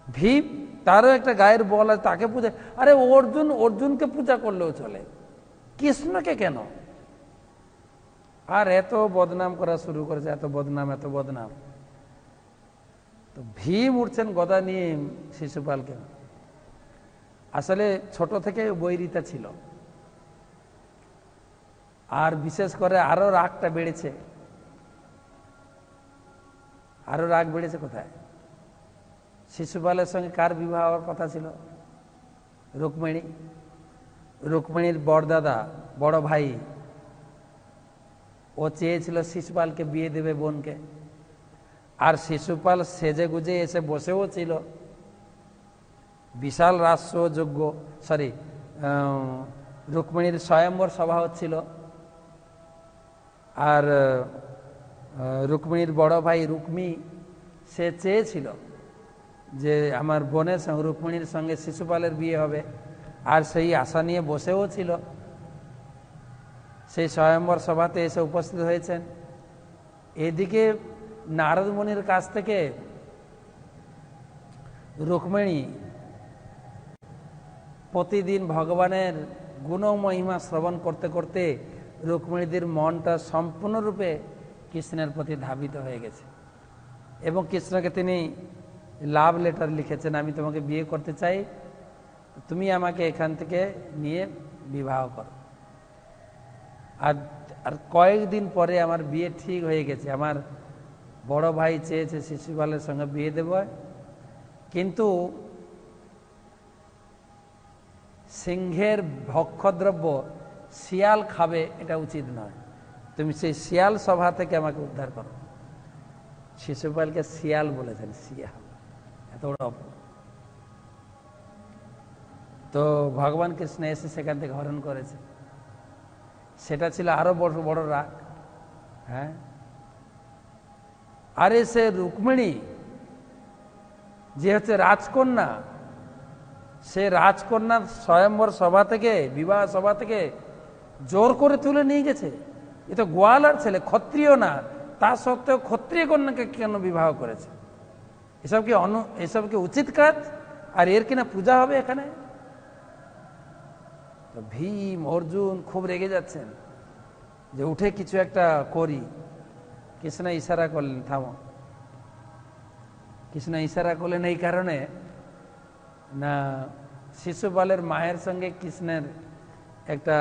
ভীম, তারও একটা গায়ের বল আছে, তাকে পূজা, আরে অর্জুনকে পূজা করলেও চলে, কৃষ্ণকে কেন? আর এত বদনাম করা শুরু করেছে, এত বদনাম, এত বদনাম। তো ভীম উঠছেন গদা নিয়ে শিশুপালকে। আসলে ছোট থেকে বৈরিতা ছিল, আর বিশেষ করে আরো রাগটা বেড়েছে। আরো রাগ বেড়েছে কোথায়? শিশুপালের সঙ্গে কার বিবাহ হওয়ার কথা ছিল? রুক্মিণী, রুক্মিণীর বড়দাদা, বড় ভাই, ও চেয়েছিল শিশুপালকে বিয়ে দেবে বোনকে। আর শিশুপাল সেজে গুজে এসে বসেও ছিল, বিশাল রাজযোগ্য, রুক্মিণীর স্বয়ম্বর সভা হচ্ছিল। আর রুক্মিণীর বড় ভাই রুক্মী, সে চেয়েছিল যে আমার বোনের সঙ্গে, রুক্মিণীর সঙ্গে শিশুপালের বিয়ে হবে, আর সেই আশা নিয়ে বসেও ছিল। সেই স্বয়ম্বর সভাতে এসে উপস্থিত হয়েছেন। এদিকে নারদ মুনির কাছ থেকে রুক্মিণী প্রতিদিন ভগবানের গুণ মহিমা শ্রবণ করতে করতে রুক্মিণীদের মনটা সম্পূর্ণরূপে কৃষ্ণের প্রতি ধাবিত হয়ে গেছে, এবং কৃষ্ণকে তিনি লাভ লেটার লিখেছেন, আমি তোমাকে বিয়ে করতে চাই, তুমি আমাকে এখান থেকে নিয়ে বিবাহ করো। আর কয়েকদিন পরে আমার বিয়ে ঠিক হয়ে গেছে, আমার বড় ভাই চেয়েছে শিশুপালের সঙ্গে বিয়ে দেব, কিন্তু সিংহের ভক্ষদ্রব্য শিয়াল খাবে, এটা উচিত নয়, তুমি সেই শিয়াল সভা থেকে আমাকে উদ্ধার করো। শিশুপালকে শিয়াল বলেছেন, শিয়াল, এত বড় অপরাধ। তো ভগবান কৃষ্ণ এসে সেখান থেকে হরণ করেছে, সেটা ছিল আরো বড় বড় রাগ। হ্যাঁ, আরে সে রুক্মিণী যে হচ্ছে রাজকন্যা, সে রাজকন্যার স্বয়ম্বর সভা থেকে, বিবাহ সভা থেকে জোর করে তুলে নিয়ে গেছে। এ তো গোয়ালার ছেলে, ক্ষত্রিয় না, তা সত্ত্বেও ক্ষত্রিয় কন্যাকে কেন বিবাহ করেছে? এসব কি উচিত কাজ? আর এর কিনা পূজা হবে এখানে? তো ভীম, অর্জুন খুব রেগে যাচ্ছেন যে উঠে কিছু একটা করি। কৃষ্ণ ইশারা করলেন, থামো। কৃষ্ণ ইশারা করলেন এই কারণে না, শিশুপালের মায়ের সঙ্গে কৃষ্ণের একটা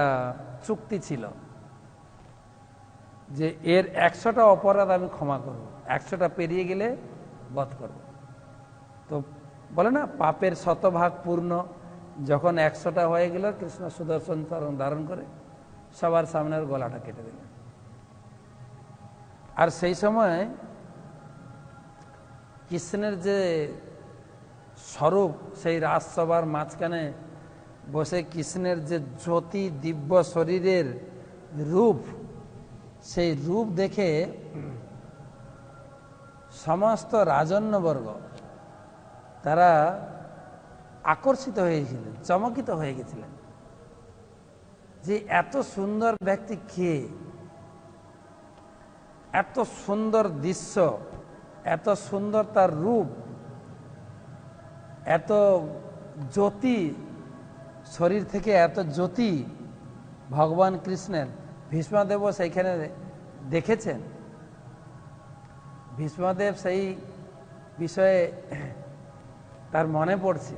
চুক্তি ছিল যে এর 100টা অপরাধ আমি ক্ষমা করব, 100টা পেরিয়ে গেলে বধ করব। তো বলে না, পাপের শতভাগ পূর্ণ, যখন 100টা হয়ে গেল, কৃষ্ণ সুদর্শন ধারণ করে সবার সামনের গলাটা কেটে দিলেন। আর সেই সময় কৃষ্ণের যে স্বরূপ, সেই রাজসভার মাঝখানে বসে কৃষ্ণের যে জ্যোতি দিব্য শরীরের রূপ, সেই রূপ দেখে সমস্ত রাজন্যবর্গ তারা আকর্ষিত হয়েছিলেন, চমকিত হয়ে গেছিলেন যে এত সুন্দর ব্যক্তি কে, এত সুন্দর দৃশ্য, এত সুন্দর তার রূপ, এত জ্যোতি, শরীর থেকে এত জ্যোতি ভগবান কৃষ্ণের। ভীষ্মদেবও সেইখানে দেখেছেন। ভীষ্মদেব সেই বিষয়ে তার মনে পড়ছে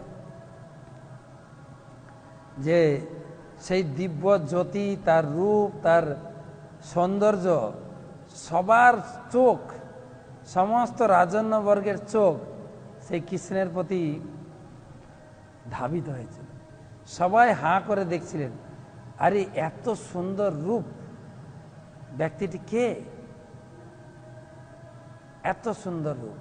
যে সেই দিব্য জ্যোতি, তার রূপ, তার সৌন্দর্য, সবার চোখ, সমস্ত রাজন্যবর্গের চোখ সেই কৃষ্ণের প্রতি ধাবিত হয়েছিল। সবাই হাঁ করে দেখছিলেন, আরে এত সুন্দর রূপ, ব্যক্তিটি কে, এত সুন্দর রূপ।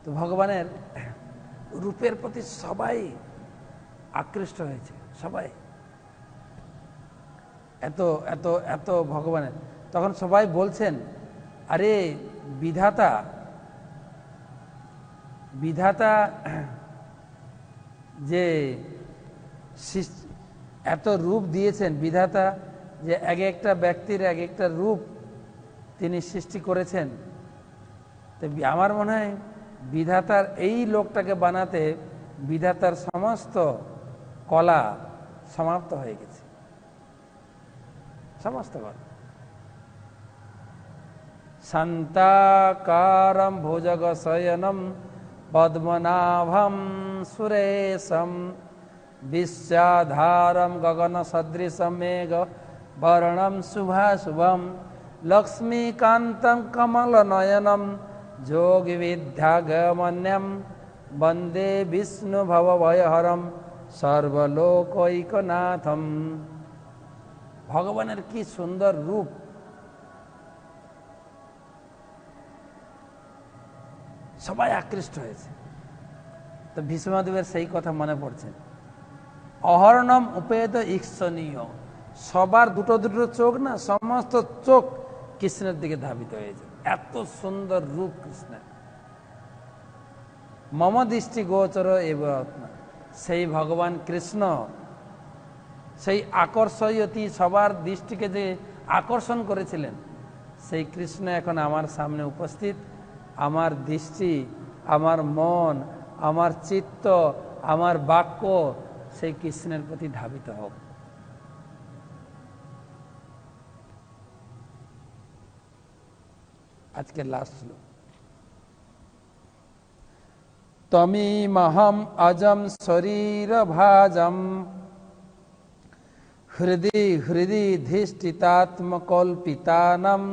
তো ভগবানের রূপের প্রতি সবাই আকৃষ্ট হয়েছে, সবাই এত এত এত ভগবানের। তখন সবাই বলছেন, আরে বিধাতা, বিধাতা যে এত রূপ দিয়েছেন, বিধাতা যে এক একটা ব্যক্তির এক একটা রূপ তিনি সৃষ্টি করেছেন, তো আমার মনে হয় বিধাতার এই লোকটাকে বানাতে বিধাতার সমস্ত কলা সমাপ্ত হয়ে গেছে, সমস্ত কলা। শান্তাকারম ভুজগ শয়নম পদ্মনাভম সুরেশম বিশ্বধারম গগন সদৃশম মেঘ বর্ণম শুভাশুভম লক্ষ্মীকান্তম কমল নয়নম যোগী বিদ্যাগমন্যম বন্দে বিষ্ণু ভবভয়হরম সর্বলোকৈকনাথম। ভগবানের কি সুন্দর রূপ! সবাই আকৃষ্ট হয়েছে। তো ভীষ্মদেবের সেই কথা মনে পড়ছে, অহরণম উপেদ ঈক্ষণীয়, সবার দুটো দুটো চোখ না, সমস্ত চোখ কৃষ্ণের দিকে ধাবিত হয়েছে, এত সুন্দর রূপ কৃষ্ণের। মম দৃষ্টি গোচর এবার, সেই ভগবান কৃষ্ণ, সেই আকর্ষয়তী, সবার দৃষ্টিকে যে আকর্ষণ করেছিলেন, সেই কৃষ্ণ এখন আমার সামনে উপস্থিত। আমার দৃষ্টি, আমার মন, আমার চিত্ত, আমার বাক্য সেই কৃষ্ণের প্রতি ধাবিত হোক। আজকের লাস্ট শ্লোক, তমিমহম অজম শরীর ভাজম হৃদি হৃদি ধিষ্ঠিতাত্মকল্পিতানম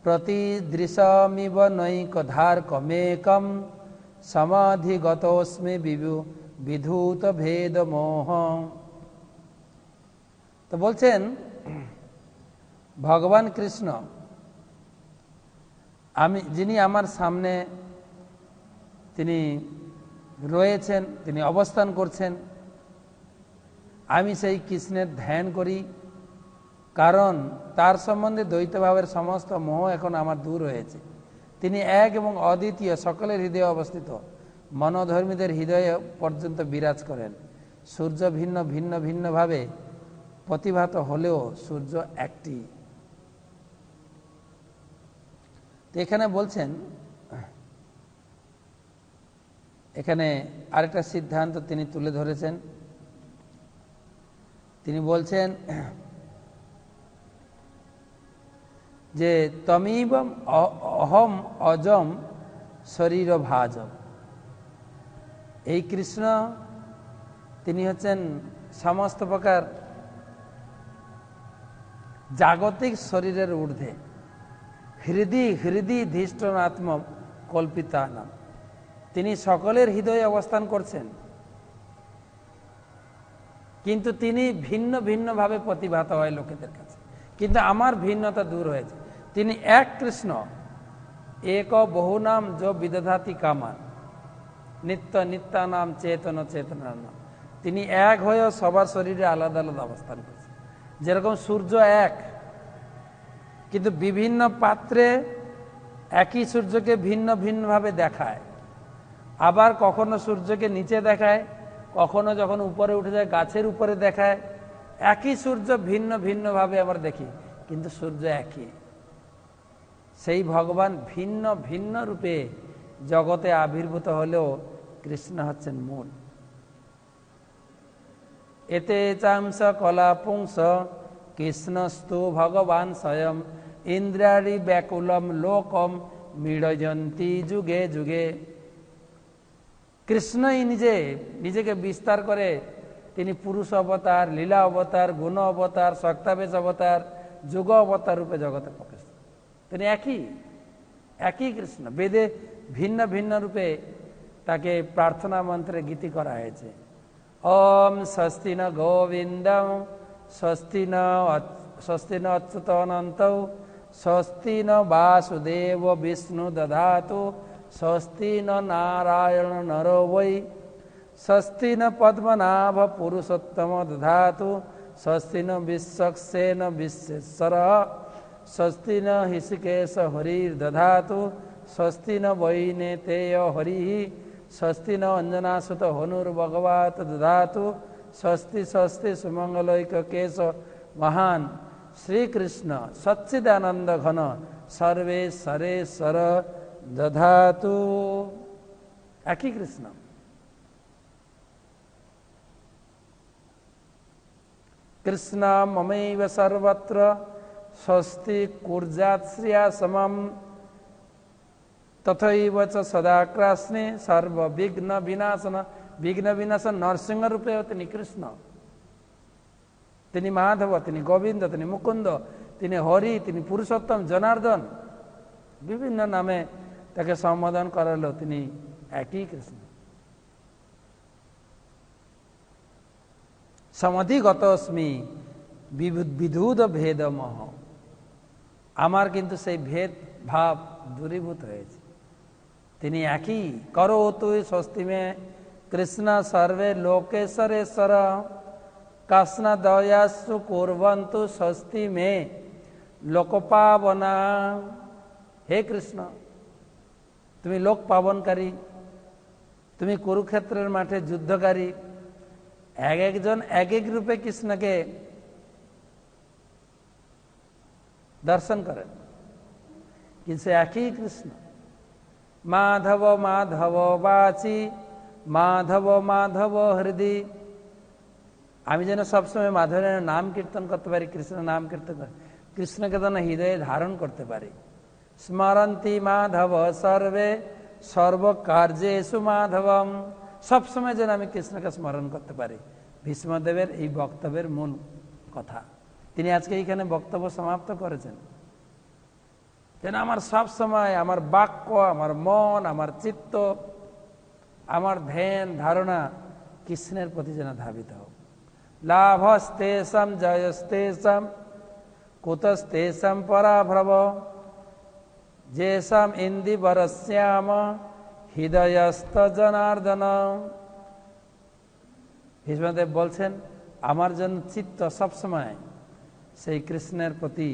প্রতিদৃশমিব নৈকধার্কমেকম সমাধিগতোস্মি বিধূত ভেদ মোহ। তো বলছেন ভগবান কৃষ্ণ, যিনি আমার সামনে তিনি রয়েছেন, তিনি অবস্থান করছেন, আমি সেই কৃষ্ণের ধ্যান করি, কারণ তার সম্বন্ধে দ্বৈতভাবের সমস্ত মোহ এখন আমার দূর হয়েছে। তিনি এক এবং অদ্বিতীয়, সকলের হৃদয়ে অবস্থিত, মনোধর্মীদের হৃদয়ে পর্যন্ত বিরাজ করেন। সূর্য ভিন্ন ভিন্ন ভিন্নভাবে প্রতিভাত হলেও সূর্য একটি। তো এখানে বলছেন, এখানে আরেকটা সিদ্ধান্ত তিনি তুলে ধরেছেন। তিনি বলছেন যে তমিবম অহম অজম শরীর ভাজম, এই কৃষ্ণ তিনি হচ্ছেন সমস্ত প্রকার জাগতিক শরীরের ঊর্ধ্বে, হৃদি হৃদি ধিষ্ঠনাত্ম কল্পিতানাম, তিনি সকলের হৃদয়ে অবস্থান করছেন, কিন্তু তিনি ভিন্ন ভিন্নভাবে প্রতিভাত হয় লোকেদের কাছে, কিন্তু আমার ভিন্নতা দূর হয়েছে। তিনি এক কৃষ্ণ, এক বহু নাম যো বিদধাতি কামান, নিত্য নিত্যানাম চেতন চেতনার নাম। তিনি এক হয়েও সবার শরীরে আলাদা আলাদা অবস্থান করছেন। যেরকম সূর্য এক, কিন্তু বিভিন্ন পাত্রে একই সূর্যকে ভিন্ন ভিন্নভাবে দেখায়। আবার কখনো সূর্যকে নিচে দেখায়, কখনো যখন উপরে উঠে যায় গাছের উপরে দেখায়। একই সূর্য ভিন্ন ভিন্নভাবে আমরা দেখি, কিন্তু সূর্য একই। সেই ভগবান ভিন্ন ভিন্ন রূপে জগতে আবির্ভূত হলেও কৃষ্ণ হচ্ছেন মূল। এতে চাংস কলা পুংস কৃষ্ণস্তু ভগবান স্বয়ং ইন্দ্রারি ব্যাকুলম লোকম মীড়য়ন্তি যুগে যুগে। কৃষ্ণই নিজেকে বিস্তার করে। তিনি পুরুষ অবতার, লীলা অবতার, গুণ অবতার, শক্তাবেশ অবতার, যুগ অবতার রূপে জগতে প্রকাশ। তিনি একই কৃষ্ণ। বেদে ভিন্ন ভিন্ন রূপে তাকে প্রার্থনা মন্ত্রে গীতি করা হয়েছে। ওম স্বস্তি ন গোবিন্দম স্বস্তি ন অচ্যুত অনন্ত স্বস্তি ন বাসুদেব বিষ্ণু দধাতু স্বস্তি ন নারায়ণ নরো বৈ স্বস্তি ন পদ্মনাভ পুরুষোত্তম দধাতু স্বস্তি ন বিশ্বক্সেন বিশ্বেশ্বর স্বস্তি ন হৃষিকেশ হরির দধাতু স্বস্তি ন বৈনেতেয় হরি স্বস্তি ন অঞ্জনাসুত হনুর্ভগবত দধাতু স্বস্তি স্বস্তি সুমঙ্গলৈক কেশ মহান শ্রীকৃষ্ণ সচ্চিদানন্দ ঘন সর্বেশ্বরেশ্বর দধাতু। একই কৃষ্ণ। কৃষ্ণ মমৈব সর্বত্র স্বস্তি কুর্যাৎ শ্রিয়া সমম তথৈব চ সদা কৃষ্ণে সর্ববিঘ্ন বিনাশন। বিঘ্ন বিনাশন নরসিংহ রূপে তিনি কৃষ্ণ, তিনি মাধব, তিনি গোবিন্দ, তিনি মুকুন্দ, তিনি হরি, তিনি পুরুষোত্তম, জনার্দন। বিভিন্ন নামে তাকে সম্বোধন করালো, তিনি একই কৃষ্ণ। সমাধিগতস্মি বিধুদ ভেদমহ। আমার কিন্তু সেই ভেদ ভাব দূরীভূত হয়েছে। তিনি একই। করো তুই স্বস্তি মে কৃষ্ণ সর্বে লোকেশ্বরেশ্বর কৃষ্ণ দয়াসু কুর্বন্তু স্বস্তি মে লোকপাবনা। হে কৃষ্ণ, তুমি লোক পাবনকারী, তুমি কুরুক্ষেত্রের মাঠে যুদ্ধকারী। এক একজন এক এক রূপে কৃষ্ণকে দর্শন করেন, কিন্তু একই কৃষ্ণ। মাধব মাধব বাচি মাধব মাধব হৃদি। আমি যেন সবসময় মাধবের নাম কীর্তন করতে পারি, কৃষ্ণ নাম কীর্তন করি, কৃষ্ণকে যেন হৃদয়ে ধারণ করতে পারি। স্মরন্তি মাধব সর্বে সর্বকার্যেষু মাধবম। সবসময় যেন আমি কৃষ্ণকে স্মরণ করতে পারি। ভীষ্মদেবের এই বক্তব্যের মূল কথা। তিনি আজকে এইখানে বক্তব্য সমাপ্ত করেছেন, যেন আমার সব সময় আমার বাক্য, আমার মন, আমার চিত্ত, আমার ধ্যান ধারণা কৃষ্ণের প্রতি যেন ধাবিত হোক। লাভস্তেষাম জয়স্তেষাম কুতস্তেষাম পরাভ্রব যেষাম ইন্দিবরশ্যাম হৃদয়স্থ জনার্দন। ভীষ্মদেব বলছেন, আমার জন্য চিত্ত সবসময় সেই কৃষ্ণের প্রতি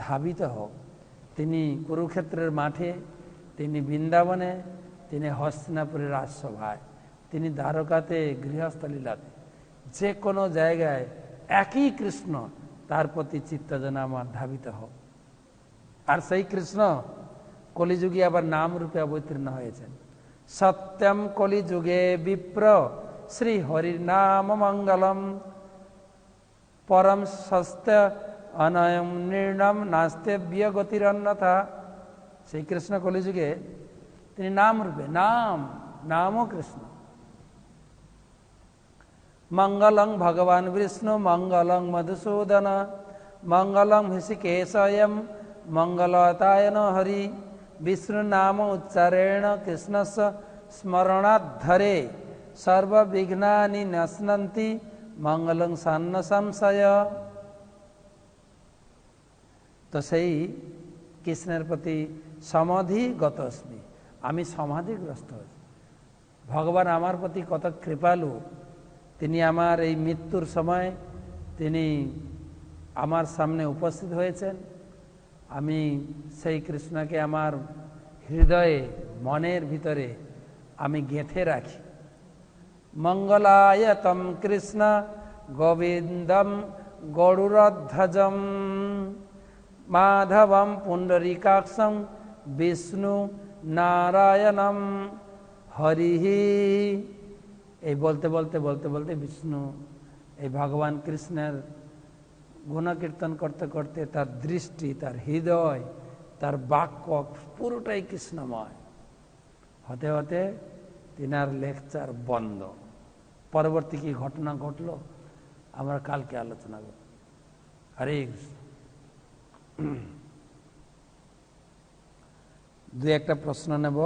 ধাবিত হোক। তিনি কুরুক্ষেত্রের মাঠে, তিনি বৃন্দাবনে, তিনি হস্তিনাপুরের রাজসভায়, তিনি দ্বারকাতে, গৃহস্থলীলাতে, যে কোনো জায়গায় একই কৃষ্ণ, তার প্রতি চিত্ত যেন আমার ধাবিত হোক। আর সেই কৃষ্ণ কলিযুগে আবার নাম রূপে অবতীর্ণ হয়েছেন। সত্যম কলিযুগে বিপ্র শ্রী হরির নাম মঙ্গলম পরম সস্ত অনয়ম নির্ণম নাস্তেব্য গতিরন্যথা। সেই কৃষ্ণ কলিযুগে তিনি নাম রূপে, নামও কৃষ্ণ। মঙ্গলং ভগবান বিষ্ণু মঙ্গলং মধুসূদন মঙ্গলং হৃষিকেশয়ম মঙ্গলতায়ন হরি। বিষ্ণু নাম উচ্চারেণ কৃষ্ণস্য স্মরণাদ্ধরে সর্ববিঘ্নানি নশ্নন্তি মঙ্গলং সান্ন সংশয়। তো সেই কৃষ্ণের প্রতি সমাধিগত অস্মি, আমি সমাধিগ্রস্ত হয়েছি। ভগবান আমার প্রতি কত কৃপালু। তিনি আমার এই মৃত্যুর সময় তিনি আমার সামনে উপস্থিত হয়েছেন। আমি সেই কৃষ্ণকে আমার হৃদয়ে মনের ভিতরে আমি গেঁথে রাখি। মঙ্গলায় তম কৃষ্ণ গোবিন্দম গরুরধ্বজম মাধবম পুণ্ডরীকাক্ষম বিষ্ণু নারায়ণম হরিহি। এই বলতে বলতে বলতে বলতে বিষ্ণু এই ভগবান কৃষ্ণের গুণকীর্তন করতে করতে তার দৃষ্টি, তার হৃদয়, তার বাক্য পুরোটাই কৃষ্ণময় হতে হতে তিনার লেকচার বন্ধ। পরবর্তী কি ঘটনা ঘটলো আমরা কালকে আলোচনা করব। হরে কৃষ্ণ। দুই একটা প্রশ্ন নেব।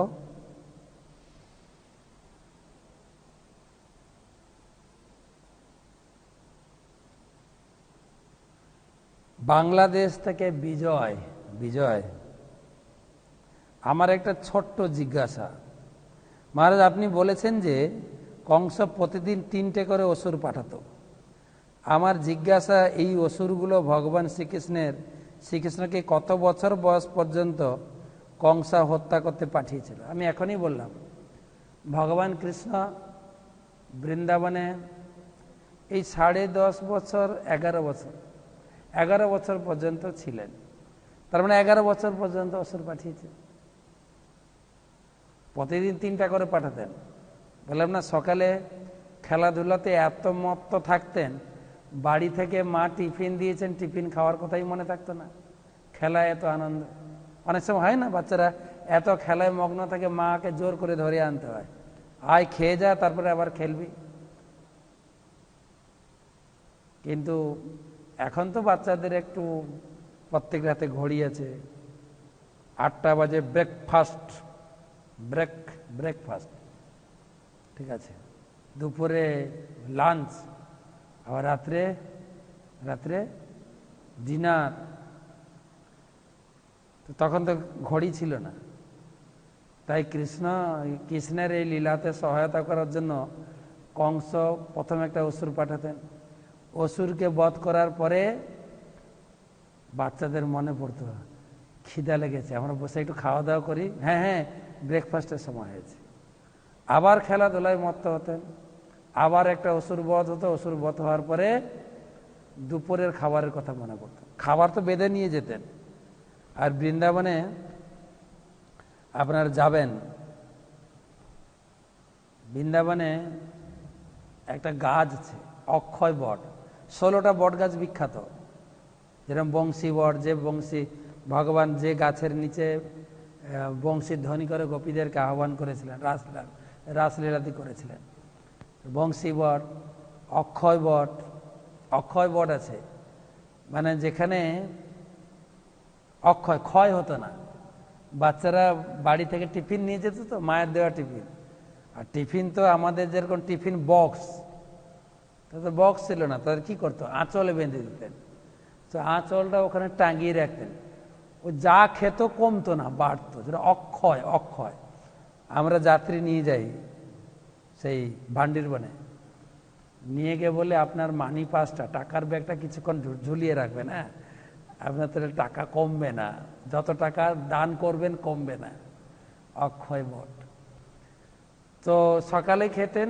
বাংলাদেশ থেকে বিজয়। বিজয়, আমার একটা ছোট্ট জিজ্ঞাসা। মহারাজ, আপনি বলেছেন যে কংস প্রতিদিন 3টে করে অসুর পাঠাতো। আমার জিজ্ঞাসা, এই অসুরগুলো ভগবান শ্রীকৃষ্ণকে কত বছর বয়স পর্যন্ত কংস হত্যা করতে পাঠিয়েছিল? আমি এখনই বললাম, ভগবান কৃষ্ণ বৃন্দাবনে এই 10.5 বছর 11 বছর পর্যন্ত ছিলেন। তার মানে 11 বছর পর্যন্ত অসুর পাঠিয়েছে। প্রতিদিন 3টা করে পাঠাতেন। বললাম না, সকালে খেলাধুলাতে এত মত্ত থাকতেন, বাড়ি থেকে মা টিফিন দিয়েছেন, টিফিন খাওয়ার কথাই মনে থাকতো না। খেলায় এত আনন্দ। অনেক সময় হয় না, বাচ্চারা এত খেলায় মগ্ন থাকে, মাকে জোর করে ধরে আনতে হয়, আয় খেয়ে যা, তারপরে আবার খেলবি। কিন্তু এখন তো বাচ্চাদের একটু প্রত্যেক রাতে ঘড়ি আছে, 8টা বাজে ব্রেকফাস্ট, ব্রেকফাস্ট, ঠিক আছে, দুপুরে লাঞ্চ, আবার রাত্রে ডিনার। তো তখন তো ঘড়ি ছিল না। তাই কৃষ্ণের এই লীলাতে সহায়তা করার জন্য কংস প্রথম একটা অসুর পাঠাতেন। অসুরকে বধ করার পরে বাচ্চাদের মনে পড়তো, খিদা লেগেছে, আমরা বসে একটু খাওয়া দাওয়া করি। হ্যাঁ, ব্রেকফাস্টের সময় হয়েছে। আবার খেলাধুলায় মত্ত হতেন। আবার একটা অসুর বধ হতো। অসুর বধ হওয়ার পরে দুপুরের খাবারের কথা মনে পড়তো। খাবার তো বেঁধে নিয়ে যেতেন। আর বৃন্দাবনে আপনার যাবেন, বৃন্দাবনে একটা গাছ আছে অক্ষয় বট, 16টা বট গাছ বিখ্যাত। যেরকম বংশী বট, যে বংশী ভগবান যে গাছের নিচে বংশীর ধ্বনি করে গোপীদেরকে আহ্বান করেছিলেন, রাসলীলাদি করেছিলেন। বংশী বট, অক্ষয় বট আছে, মানে যেখানে ক্ষয় হতো না। বাচ্চারা বাড়ি থেকে টিফিন নিয়ে যেত, তো মায়ের দেওয়া টিফিন। আর টিফিন তো আমাদের যেরকম টিফিন বক্স, তাদের বক্স ছিল না, তাদের কি করতো, আঁচলে বেঁধে দিতেন। তো আঁচলটা ওখানে টাঙিয়ে রাখতেন। ও যা খেত কমতো না, বাড়তো। যেটা অক্ষয় আমরা যাত্রী নিয়ে যাই সেই ভান্ডির বনে, নিয়ে গিয়ে বলে আপনার মানি পাসটা, টাকার ব্যাগটা কিছুক্ষণ ঝুলিয়ে রাখবেন, হ্যাঁ, আপনার তাহলে টাকা কমবে না, যত টাকা দান করবেন কমবে না। অক্ষয় বট। তো সকালে খেতেন,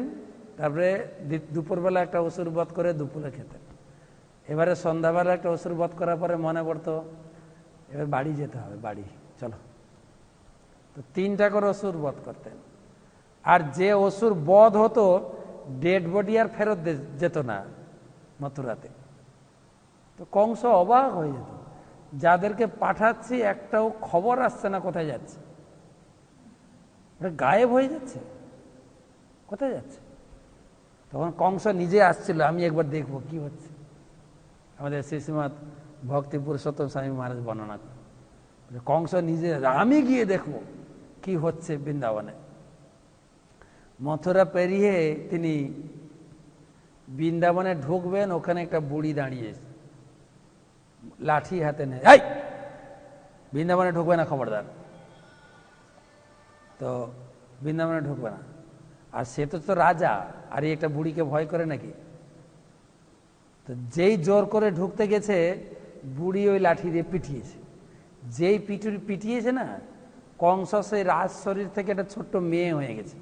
তারপরে দুপুরবেলা একটা অসুর বধ করে দুপুরে খেতেন। এবারে সন্ধ্যাবেলা একটা অসুর বধ করার পরে মনে পড়তো এবার বাড়ি যেতে হবে, বাড়ি চলো। তো 3টা করে অসুর বধ করতেন। আর যে অসুর বধ হতো, ডেড বডি আর ফেরত যেত না মথুরাতে। তো কংস অবাক হয়ে যেত, যাদেরকে পাঠাচ্ছি একটাও খবর আসছে না কোথায় যাচ্ছে, গায়েব হয়ে যাচ্ছে, কোথায় যাচ্ছে। তখন কংস নিজে আসছিল, আমি একবার দেখবো কি হচ্ছে। আমাদের শ্রীশ্রীমৎ ভক্তি পুরুষোত্তম স্বামী মহারাজ বর্ণনা করে, কংস নিজে, আমি গিয়ে দেখবো কি হচ্ছে বৃন্দাবনে। মথুরা পেরিয়ে তিনি বৃন্দাবনে ঢুকবেন, ওখানে একটা বুড়ি দাঁড়িয়ে লাঠি হাতে নেয়, এই বৃন্দাবনে ঢুকবে না, খবরদার। তো বৃন্দাবনে ঢুকবে না। আর সে তো রাজা, আর এই একটা বুড়িকে ভয় করে নাকি? তো যেই জোর করে ঢুকতে গেছে, বুড়ি ওই লাঠি দিয়ে পিটিয়েছে। যেই পিটিয়েছে না, কংস সেই রাজ শরীর থেকে একটা ছোট্ট মেয়ে হয়ে গেছে।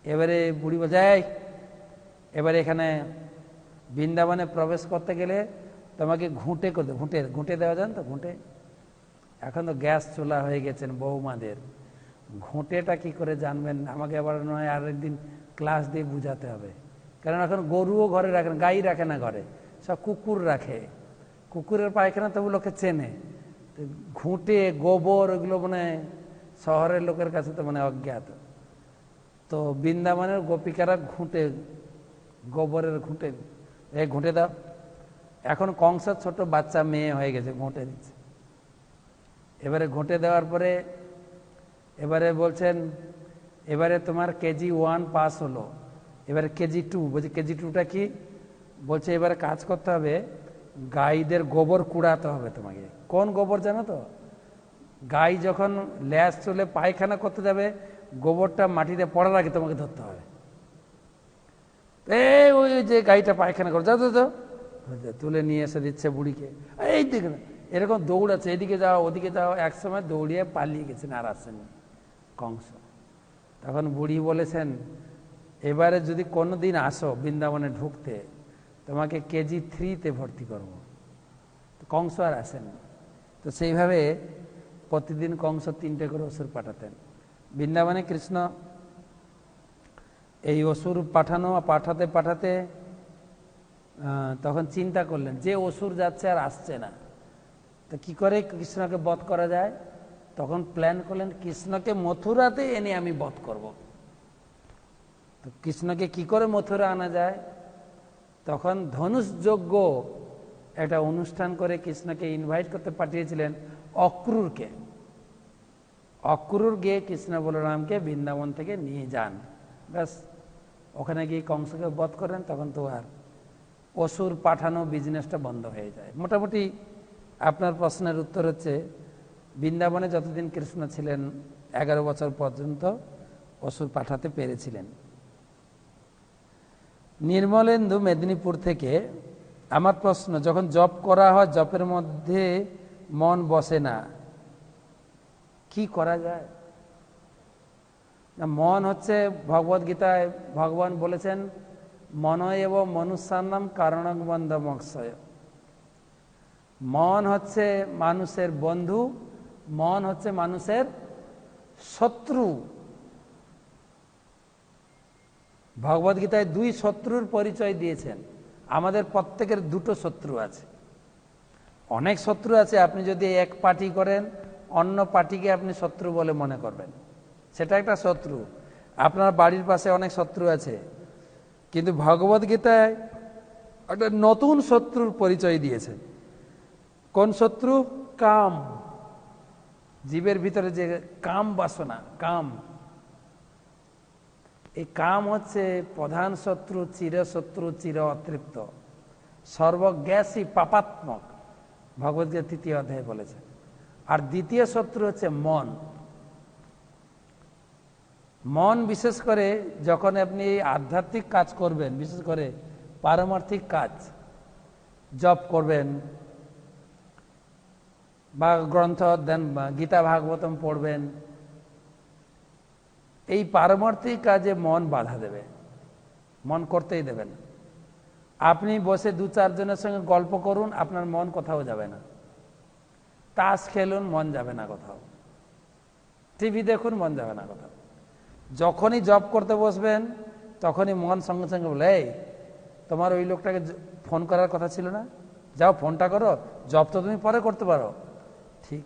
এবারে বুড়ি বোঝায়, এবারে এখানে বৃন্দাবনে প্রবেশ করতে গেলে তোমাকে ঘুঁটে করতে, ঘুঁটে দেওয়া যান তো, ঘুঁটে। এখন তো গ্যাস চুলা হয়ে গেছেন বৌমাদের, ঘুঁটেটা কি করে জানবেন? আমাকে আবার নয় আরেকদিন ক্লাস দিয়ে বুঝাতে হবে। কারণ এখন গরুও ঘরে রাখেন, গাই রাখে না ঘরে, সব কুকুর রাখে। কুকুরের পায়খানা তবু লোকে চেনে, ঘুঁটে গোবর ওগুলো মানে শহরের লোকের কাছে তো মানে অজ্ঞাত। তো বৃন্দাবনের গোপিকারা ঘুঁটে, গোবরের ঘুঁটে, এই ঘুঁটে দাও। এখন কংসের ছোট বাচ্চা মেয়ে হয়ে গেছে, ঘুঁটে দিচ্ছে। এবারে ঘুঁটে দেওয়ার পরে এবারে বলছেন, এবারে তোমার কেজি 1 পাস হলো, এবারে কেজি 2। বলছে কেজি 2টা কি? বলছে এবারে কাজ করতে হবে, গাইদের গোবর কুড়াতে হবে তোমাকে। কোন গোবর জানো তো? গাই যখন ল্যাস চলে পায়খানা করতে যাবে, গোবরটা মাটিতে পড়ার আগে তোমাকে ধরতে হবে। ওই যে গাইটা পায়খানা করে, যাও যাও, তুলে নিয়ে এসে দিচ্ছে বুড়িকে। এই দিকে না, এরকম দৌড়াচ্ছে, এদিকে যাও ওদিকে যাও। একসময় দৌড়িয়ে পালিয়ে গেছেন, আর আসেনি কংস। তখন বুড়ি বলেছেন, এবারে যদি কোনোদিন আসো বৃন্দাবনে ঢুকতে, তোমাকে কেজি 3-তে ভর্তি করবো। কংস আর আসেনি। তো সেইভাবে প্রতিদিন কংস 3টে করে অসুর পাঠাতেন বৃন্দাবনে। কৃষ্ণ এই অসুর পাঠাতে পাঠাতে তখন চিন্তা করলেন যে অসুর যাচ্ছে আর আসছে না, তো কি করে কৃষ্ণকে বধ করা যায়। তখন প্ল্যান করলেন, কৃষ্ণকে মথুরাতে এনে আমি বধ করব। তো কৃষ্ণকে কি করে মথুরা আনা যায়? তখন ধনুষ যজ্ঞ একটা অনুষ্ঠান করে কৃষ্ণকে ইনভাইট করতে পাঠিয়েছিলেন অক্রুরকে। অক্রুর গিয়ে কৃষ্ণ বলরামকে বৃন্দাবন থেকে নিয়ে যান, ব্যাস ওখানে গিয়ে কংসকে বধ করেন। তখন তো আর অসুর পাঠানো বিজনেসটা বন্ধ হয়ে যায়। মোটামুটি আপনার প্রশ্নের উত্তর হচ্ছে, বৃন্দাবনে যতদিন কৃষ্ণ ছিলেন 11 বছর পর্যন্ত অসুর পাঠাতে পেরেছিলেন। নির্মলেন্দু মেদিনীপুর থেকে, আমার প্রশ্ন, যখন জপ করা হয় জপের মধ্যে মন বসে না, কি করা যায়? মন হচ্ছে, ভগবদ গীতায় ভগবান বলেছেন, মনয় এবং মনুষ্যানাম কারণং বন্ধমক্ষয়। মন হচ্ছে মানুষের বন্ধু, মন হচ্ছে মানুষের শত্রু। ভগবদ গীতায় 2 শত্রুর পরিচয় দিয়েছেন। আমাদের প্রত্যেকের 2টো শত্রু আছে। অনেক শত্রু আছে, আপনি যদি এক পার্টি করেন, অন্য পার্টিকে আপনি শত্রু বলে মনে করবেন, সেটা একটা শত্রু। আপনার বাড়ির পাশে অনেক শত্রু আছে, কিন্তু ভগবদ গীতায় একটা নতুন শত্রুর পরিচয় দিয়েছে। কোন শত্রু? কাম। জীবের ভিতরে যে কাম বাসনা, কাম, এই কাম হচ্ছে প্রধান শত্রু, চিরশত্রু, চির অতৃপ্ত, সর্বজ্ঞাসী, পাপাত্মক। ভগবদ্গীতা 3য় অধ্যায়ে বলেছে। আর দ্বিতীয় শত্রু হচ্ছে মন। মন বিশেষ করে যখন আপনি আধ্যাত্মিক কাজ করবেন, বিশেষ করে পারমার্থিক কাজ, জপ করবেন বা গ্রন্থ অধ্যয়ন বা গীতা ভাগবতম পড়বেন, এই পারমার্থিক কাজে মন বাধা দেবে, মন করতেই দেবে না। আপনি বসে 2-4 জনের সঙ্গে গল্প করুন, আপনার মন কোথাও যাবে না। তাস খেলুন, মন যাবে না কোথাও। টিভি দেখুন, মন যাবে না কোথাও। যখনই জব করতে বসবেন, তখনই মন সঙ্গে সঙ্গে বলে, এই তোমার ওই লোকটাকে ফোন করার কথা ছিল না, যাও ফোনটা করো, জব তো তুমি পরে করতে পারো। ঠিক,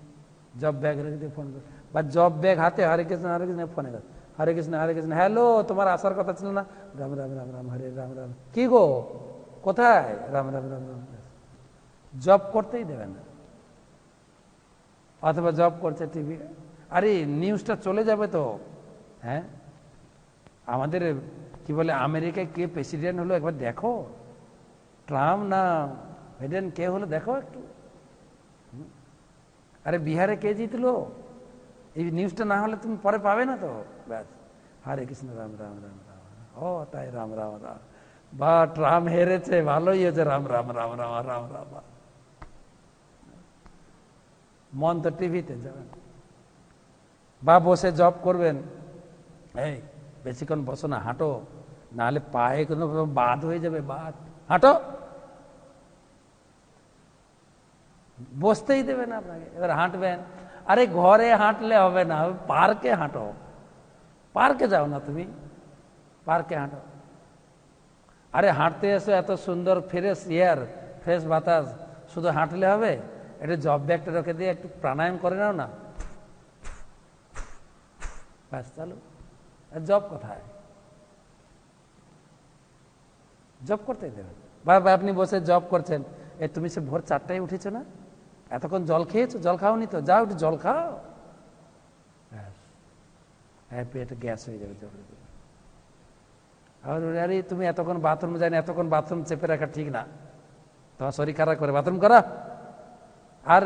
জব ব্যাগ রেখে দিয়ে ফোন করো, বা জব ব্যাগ হাতে, হরে কৃষ্ণ ফোনে গেছে, হরে কৃষ্ণ, হ্যালো, তোমার আসার কথা ছিল না, রাম রাম রাম রাম, হরে রাম রাম, কি গো কোথায়, রাম রাম রাম রাম। জব করতেই দেবে না। অথবা জব করছে টিভি, আরে নিউজটা চলে যাবে তো। হ্যাঁ, আমাদের কি বলে, আমেরিকায় কে প্রেসিডেন্ট হলো একবার দেখো, ট্রাম্প না বাইডেন, কে হলো দেখো একটু। আরে বিহারে কে জিতলো, এই নিউজটা না হলে তুমি পরে পাবে না তো। ব্যাস, হরে কৃষ্ণ, রাম রাম রাম রাম, ও তাই, রাম রাম রাম, বা ট্রাম্প হেরেছে, ভালোই হয়েছে, রাম রাম রাম রাম রাম রাম। মন তো টিভিতে যাবেন, বা বসে জব করবেন, এই বেশিক্ষণ বসো না, হাঁটো, নাহলে পায়ে কোনো বাদ হয়ে যাবে, বাদ, হাঁটো, বসতেই দেবে না আপনাকে। এবার হাঁটবেন, আরে ঘরে হাঁটলে হবে না, পার্কে হাঁটো, পার্কে যাও না তুমি, পার্কে হাঁটো। আরে হাঁটতে এসো, এত সুন্দর ফ্রেশ এয়ার, ফ্রেশ বাতাস, শুধু হাঁটলে হবে? একটু জব ব্যাগটা রেখে দিয়ে একটু প্রাণায়াম করে নাও না, ব্যাস চালু। জব কোথায়? জব করতেই দেবেন। বা আপনি বসে জব করছেন, এ তুমি সে ভোর 4টায় উঠেছো না, এতক্ষণ জল খেয়েছো, জল খাওনি তো, যাও একটু জল খাও, পেটে গ্যাস হয়ে যাবে জল। আর আরে তুমি এতক্ষণ বাথরুম যাই না, এতক্ষণ বাথরুম চেপে রাখা ঠিক না, তোমার শরীর খারাপ করে, বাথরুম করা। আর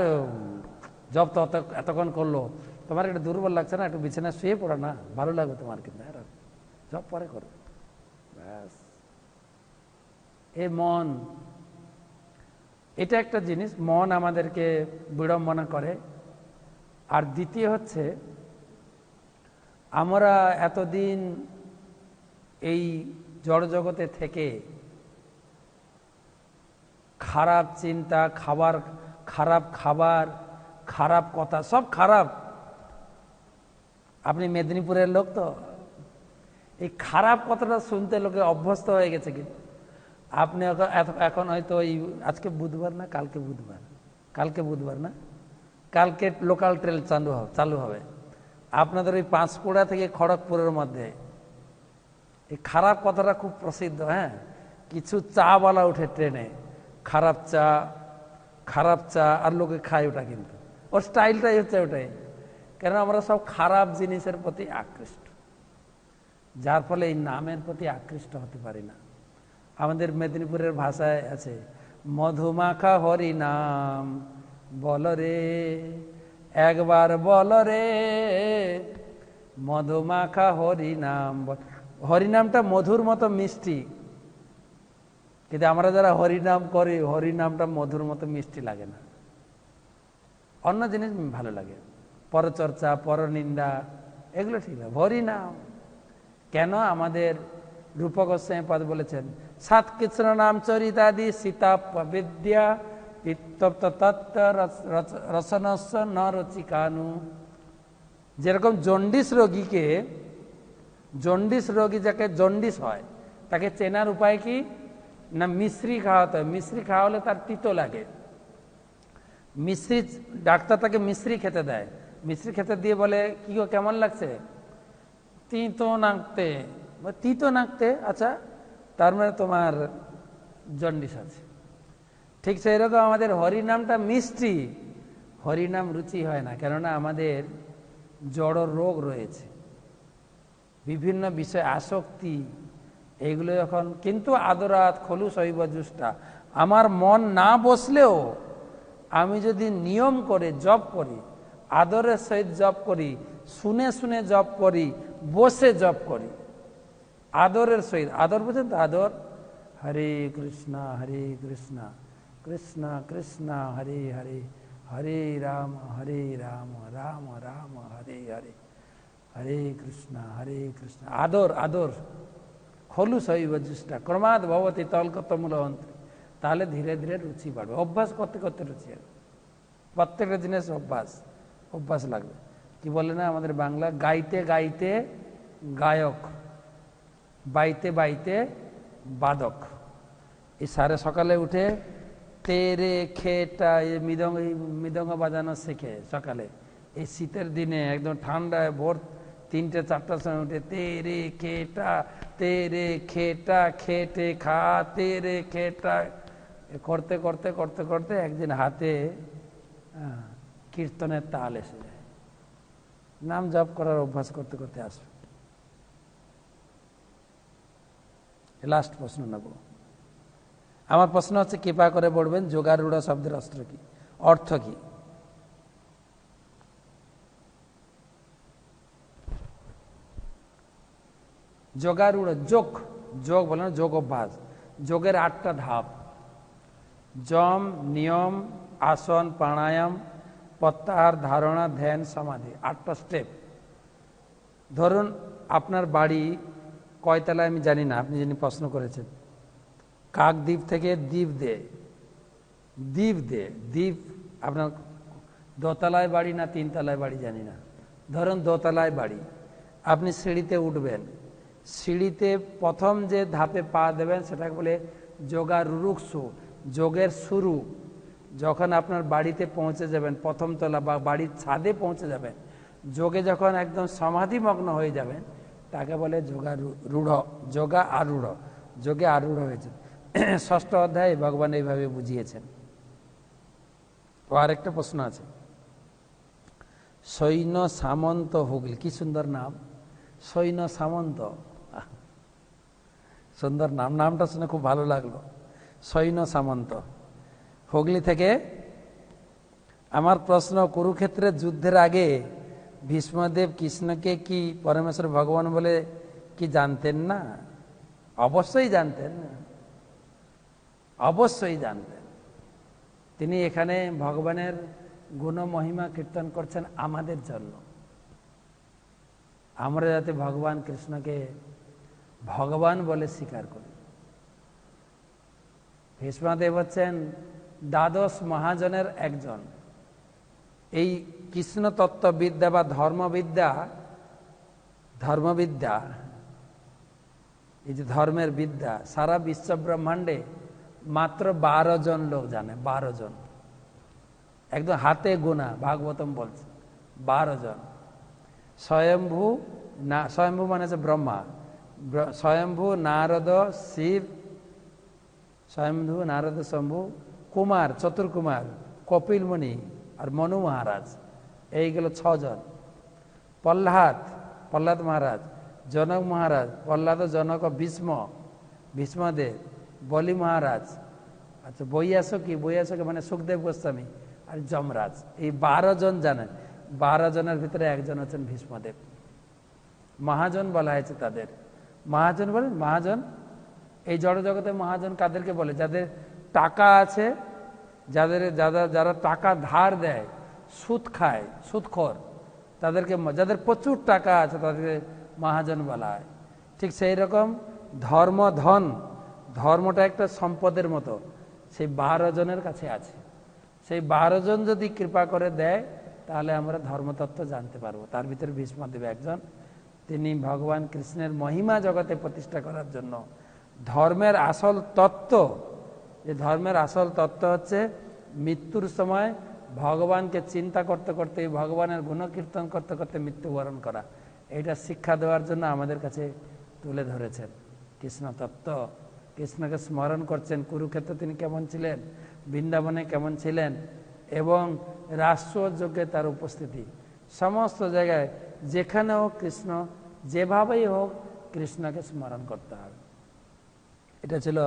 জব তো এতক্ষণ করলো, তোমার একটু দুর্বল লাগছে না, একটু বিছানায় শুয়ে পড়ো না, ভালো লাগবে তোমার, কিন্তু জব পরে করো, ব্যাস। এ মন, এটা একটা জিনিস, মন আমাদেরকে বিড়ম্বনা করে। আর দ্বিতীয় হচ্ছে, আমরা এতদিন এই জড়জগতে থেকে খারাপ চিন্তা, খারাপ খাবার, খারাপ কথা, সব খারাপ। আপনি মেদিনীপুরের লোক তো, এই খারাপ কথাটা শুনতে লোকে অভ্যস্ত হয়ে গেছে। কিন্তু আপনি এখন হয়তো ওই আজকে বুধবার না, কালকে বুধবার না, কালকে লোকাল ট্রেন চালু হবে আপনাদের ওই পাঁশকুড়া থেকে খড়গপুরের মধ্যে। এই খারাপ কথাটা খুব প্রসিদ্ধ। হ্যাঁ, কিছু চাওয়ালা উঠে ট্রেনে, খারাপ চা, আর লোকে খায় ওটা, কিন্তু ওর স্টাইলটাই হচ্ছে ওটাই। কেন আমরা সব খারাপ জিনিসের প্রতি আকৃষ্ট, যার ফলে এই নামের প্রতি আকৃষ্ট হতে পারি না। আমাদের মেদিনীপুরের ভাষায় আছে, মধুমাখা হরি নাম বল রে, একবার বল রে, মধুমাখা হরি নাম। হরিনামটা মধুর মতো মিষ্টি, কিন্তু আমরা যারা হরিনাম করি, হরিনামটা মধুর মতো মিষ্টি লাগে না, অন্য জিনিস ভালো লাগে, পরচর্চা, পরনিন্দা, এগুলো ঠিক না। হরিনাম কেন? আমাদের রূপক গোস্বামী পদ বলেছেন, সাত কৃষ্ণ নাম চরিতাদি সীতা বিদ্যা তত্ত্ব রসনস্য ন রচিকানু। যেরকম জন্ডিস রোগী যাকে জন্ডিস হয়, তাকে চেনার উপায় কি না, মিশ্রি খাওয়াতে হয়। মিশ্রি খাওয়ালে তার তিতো লাগে, ডাক্তার তাকে মিশ্রি খেতে দেয়, মিশ্রি খেতে দিয়ে বলে, কি গো কেমন লাগছে? তিতো নাকতে, আচ্ছা, তার মানে তোমার জন্ডিস আছে। ঠিক সেই রকম আমাদের হরিনামটা মিষ্টি, হরিনাম রুচি হয় না, কেননা আমাদের জড় রোগ রয়েছে, বিভিন্ন বিষয় আসক্তি, এইগুলো যখন, কিন্তু আদরাত খলু শৈব জুষ্টা, আমার মন না বসলেও আমি যদি নিয়ম করে জপ করি, আদরের সহিত জপ করি, শুনে শুনে জপ করি, বসে জপ করি, আদরের সহিত, আদর বুঝেন তো, আদর, হরে কৃষ্ণ কৃষ্ণ কৃষ্ণ হরে হরে, হরে রাম রাম রাম হরে হরে, হরে কৃষ্ণ আদর খলু শৈব জুষ্টা ক্রমাৎ ভবতি তলকতমূলহন্ত্রী। তাহলে ধীরে ধীরে রুচি বাড়বে, অভ্যাস করতে করতে রুচি হবে। প্রত্যেকটা জিনিস অভ্যাস লাগবে। কি বলে না আমাদের বাংলা, গাইতে গাইতে গায়ক, বাইতে বাইতে বাদক। এই সারে সকালে উঠে তেরে খেটা মৃদঙ্গ বাজানো শেখে সকালে, এই শীতের দিনে একদম ঠান্ডায় ভোর 3-4টার সময় উঠে তেরে খেটা খেটে খা, তেরে খেটা করতে করতে করতে করতে একদিন হাতে কীর্তনের তাল এসে যায়, নাম জপ করার অভ্যাস করতে করতে আসবে। লাস্ট প্রশ্ন নেব। আমার প্রশ্ন হচ্ছে, কৃপা করে বলবেন যোগারূঢ় শব্দের অর্থ কি? যোগারূঢ়, যোগ বলে না, যোগ অভ্যাস, যোগের 8টা ধাপ, যম, নিয়ম, আসন, প্রাণায়াম, প্রত্যাহার, ধারণা, ধ্যান, সমাধি, 8টা স্টেপ। ধরুন আপনার বাড়ি কয়তলায় আমি জানি না, আপনি যিনি প্রশ্ন করেছেন, কাকদ্বীপ থেকে দ্বীপ আপনার দোতলায় বাড়ি না 3তলায় বাড়ি জানি না, ধরুন দোতলায় বাড়ি। আপনি সিঁড়িতে উঠবেন, সিঁড়িতে প্রথম যে ধাপে পা দেবেন সেটাকে বলে যোগারুরুক্ষু, যোগের শুরু। যখন আপনার বাড়িতে পৌঁছে যাবেন, প্রথম তলা বা বাড়ির ছাদে পৌঁছে যাবেন, যোগে যখন একদম সমাধিমগ্ন হয়ে যাবেন, তাকে বলে যোগে আরূঢ় হয়েছে। 6ষ্ঠ অধ্যায়ে ভগবান এইভাবে বুঝিয়েছেন। ও আরেকটা প্রশ্ন আছে, সৈন্য সামন্ত হুগলি, কি সুন্দর নাম, সৈন্য সামন্ত, সুন্দর নাম, নামটা শুনে খুব ভালো লাগলো, সৈন্য সামন্ত হুগলি থেকে। আমার প্রশ্ন, কুরুক্ষেত্রের যুদ্ধের আগে ভীষ্মদেব কৃষ্ণকে কি পরমেশ্বর ভগবান বলে কি জানতেন না? অবশ্যই জানতেন, অবশ্যই জানতেন। তিনি এখানে ভগবানের গুণ মহিমা কীর্তন করছেন আমাদের জন্য, আমরা যাতে ভগবান কৃষ্ণকে ভগবান বলে স্বীকার করি। ভীষ্মদেব হচ্ছেন দ্বাদশ মহাজনের একজন। এই কৃষ্ণ তত্ত্ববিদ্যা বা ধর্মবিদ্যা, এই যে ধর্মের বিদ্যা, সারা বিশ্ব ব্রহ্মাণ্ডে মাত্র 12 জন লোক জানে, 12 জন, একদম হাতে গোনা, ভাগবতম বলছে 12 জন। স্বয়ম্ভু মানে হচ্ছে ব্রহ্মা, স্বয়ম্ভু, নারদ, শিব, স্বয়ম্ভু, নারদ, শম্ভু, কুমার, চতুর্কুমার, কপিল মুনি আর মনু মহারাজ, এইগুলো 6 জন। প্রহ্লাদ মহারাজ, জনক মহারাজ, প্রহ্লাদ, জনক, ভীষ্মদেব, বলি মহারাজ, আচ্ছা বৈয়াসকি মানে সুখদেব গোস্বামী আর যমরাজ, এই 12 জন জানেন। 12 জনের ভিতরে একজন হচ্ছেন ভীষ্মদেব। মহাজন বলা হয়েছে তাদের। মহাজন বলেন, মহাজন এই জড় জগতে মহাজন কাদেরকে বলে? যাদের টাকা আছে, যারা টাকা ধার দেয়, সুদ খায়, সুদখোর, তাদেরকে, যাদের প্রচুর টাকা আছে তাদেরকে মহাজন বলা হয়। ঠিক সেই রকম ধর্মটা একটা সম্পদের মতো, সেই 12 জনের কাছে আছে। সেই 12 জন যদি কৃপা করে দেয় তাহলে আমরা ধর্মতত্ত্ব জানতে পারবো। তার ভিতরে ভীষ্মদেব একজন। তিনি ভগবান কৃষ্ণের মহিমা জগতে প্রতিষ্ঠা করার জন্য ধর্মের আসল তত্ত্ব হচ্ছে মৃত্যুর সময় ভগবানকে চিন্তা করতে করতে, ভগবানের গুণকীর্তন করতে করতে মৃত্যুবরণ করা, এটা শিক্ষা দেওয়ার জন্য আমাদের কাছে তুলে ধরেছেন কৃষ্ণ তত্ত্ব। কৃষ্ণকে স্মরণ করছেন, কুরুক্ষেত্রে তিনি কেমন ছিলেন, বৃন্দাবনে কেমন ছিলেন, এবং রাষ্ট্রযজ্ঞে তার উপস্থিতি, সমস্ত জায়গায় যেখানে হোক কৃষ্ণ, যেভাবেই হোক কৃষ্ণকে স্মরণ করতে হবে। এটা ছিল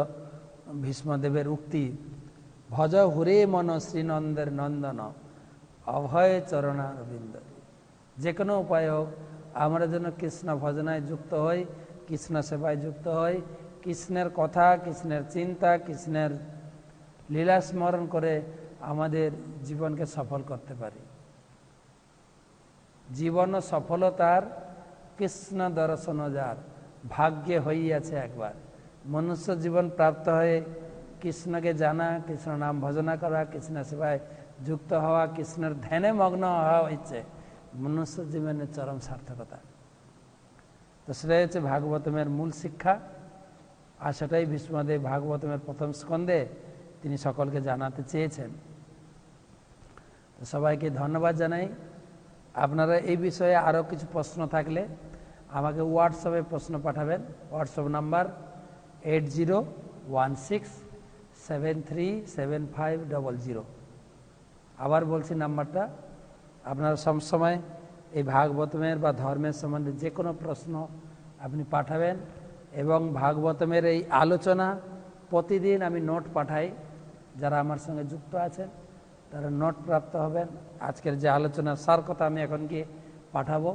ভীষ্মদেবের উক্তি। ভজ হুরে মন শ্রীনন্দের নন্দন, অভয় চরণারবিন্দ। যে কোনো উপায় হোক আমরা যেন কৃষ্ণ ভজনায় যুক্ত হই, কৃষ্ণ সেবায় যুক্ত হই, কৃষ্ণের কথা, কৃষ্ণের চিন্তা, কৃষ্ণের লীলা স্মরণ করে আমাদের জীবনকে সফল করতে পারি। জীবন সফলতার কৃষ্ণ দর্শন যার, ভাগ্যে হইয়াছে একবার। মনুষ্য জীবন প্রাপ্ত হয়ে কৃষ্ণকে জানা, কৃষ্ণ নাম ভজনা করা, কৃষ্ণ সেবায় যুক্ত হওয়া, কৃষ্ণের ধ্যানে মগ্ন হওয়া হচ্ছে মনুষ্য জীবনের চরম সার্থকতা। তো সেটাই হচ্ছে ভাগবতমের মূল শিক্ষা, আর সেটাই ভীষ্মদেব ভাগবতমের প্রথম স্কন্ধে তিনি সকলকে জানাতে চেয়েছেন। সবাইকে ধন্যবাদ জানাই। আপনারা এই বিষয়ে আরও কিছু প্রশ্ন থাকলে আমাকে হোয়াটসঅ্যাপে প্রশ্ন পাঠাবেন। WhatsApp number 8016737500। আবার বলছি নাম্বারটা। আপনারা সবসময় এই ভাগবতমের বা ধর্মের সম্বন্ধে যে কোনো প্রশ্ন আপনি পাঠাবেন, এবং ভাগবতমের এই আলোচনা প্রতিদিন আমি নোট পাঠাই। যারা আমার সঙ্গে যুক্ত আছেন তারা নোট প্রাপ্ত হবেন। আজকের যে আলোচনার সার কথা আমি এখন গিয়ে পাঠাবো।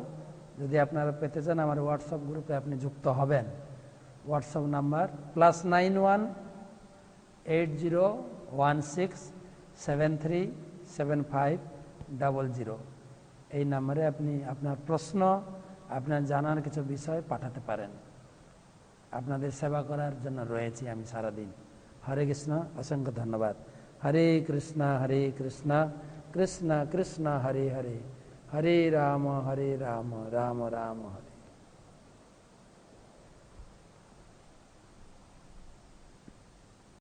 যদি আপনারা পেতে চান আমার হোয়াটসঅ্যাপ গ্রুপে আপনি যুক্ত হবেন। WhatsApp number +91 8016737500। 00 এই নম্বরে আপনি আপনার প্রশ্ন, আপনার জানার কিছু বিষয় পাঠাতে পারেন। আপনাদের সেবা করার জন্য রয়েছি আমি সারাদিন। হরে কৃষ্ণ, অসংখ্য ধন্যবাদ। হরে কৃষ্ণ কৃষ্ণ কৃষ্ণ হরে হরে, হরে রাম রাম রাম হরে।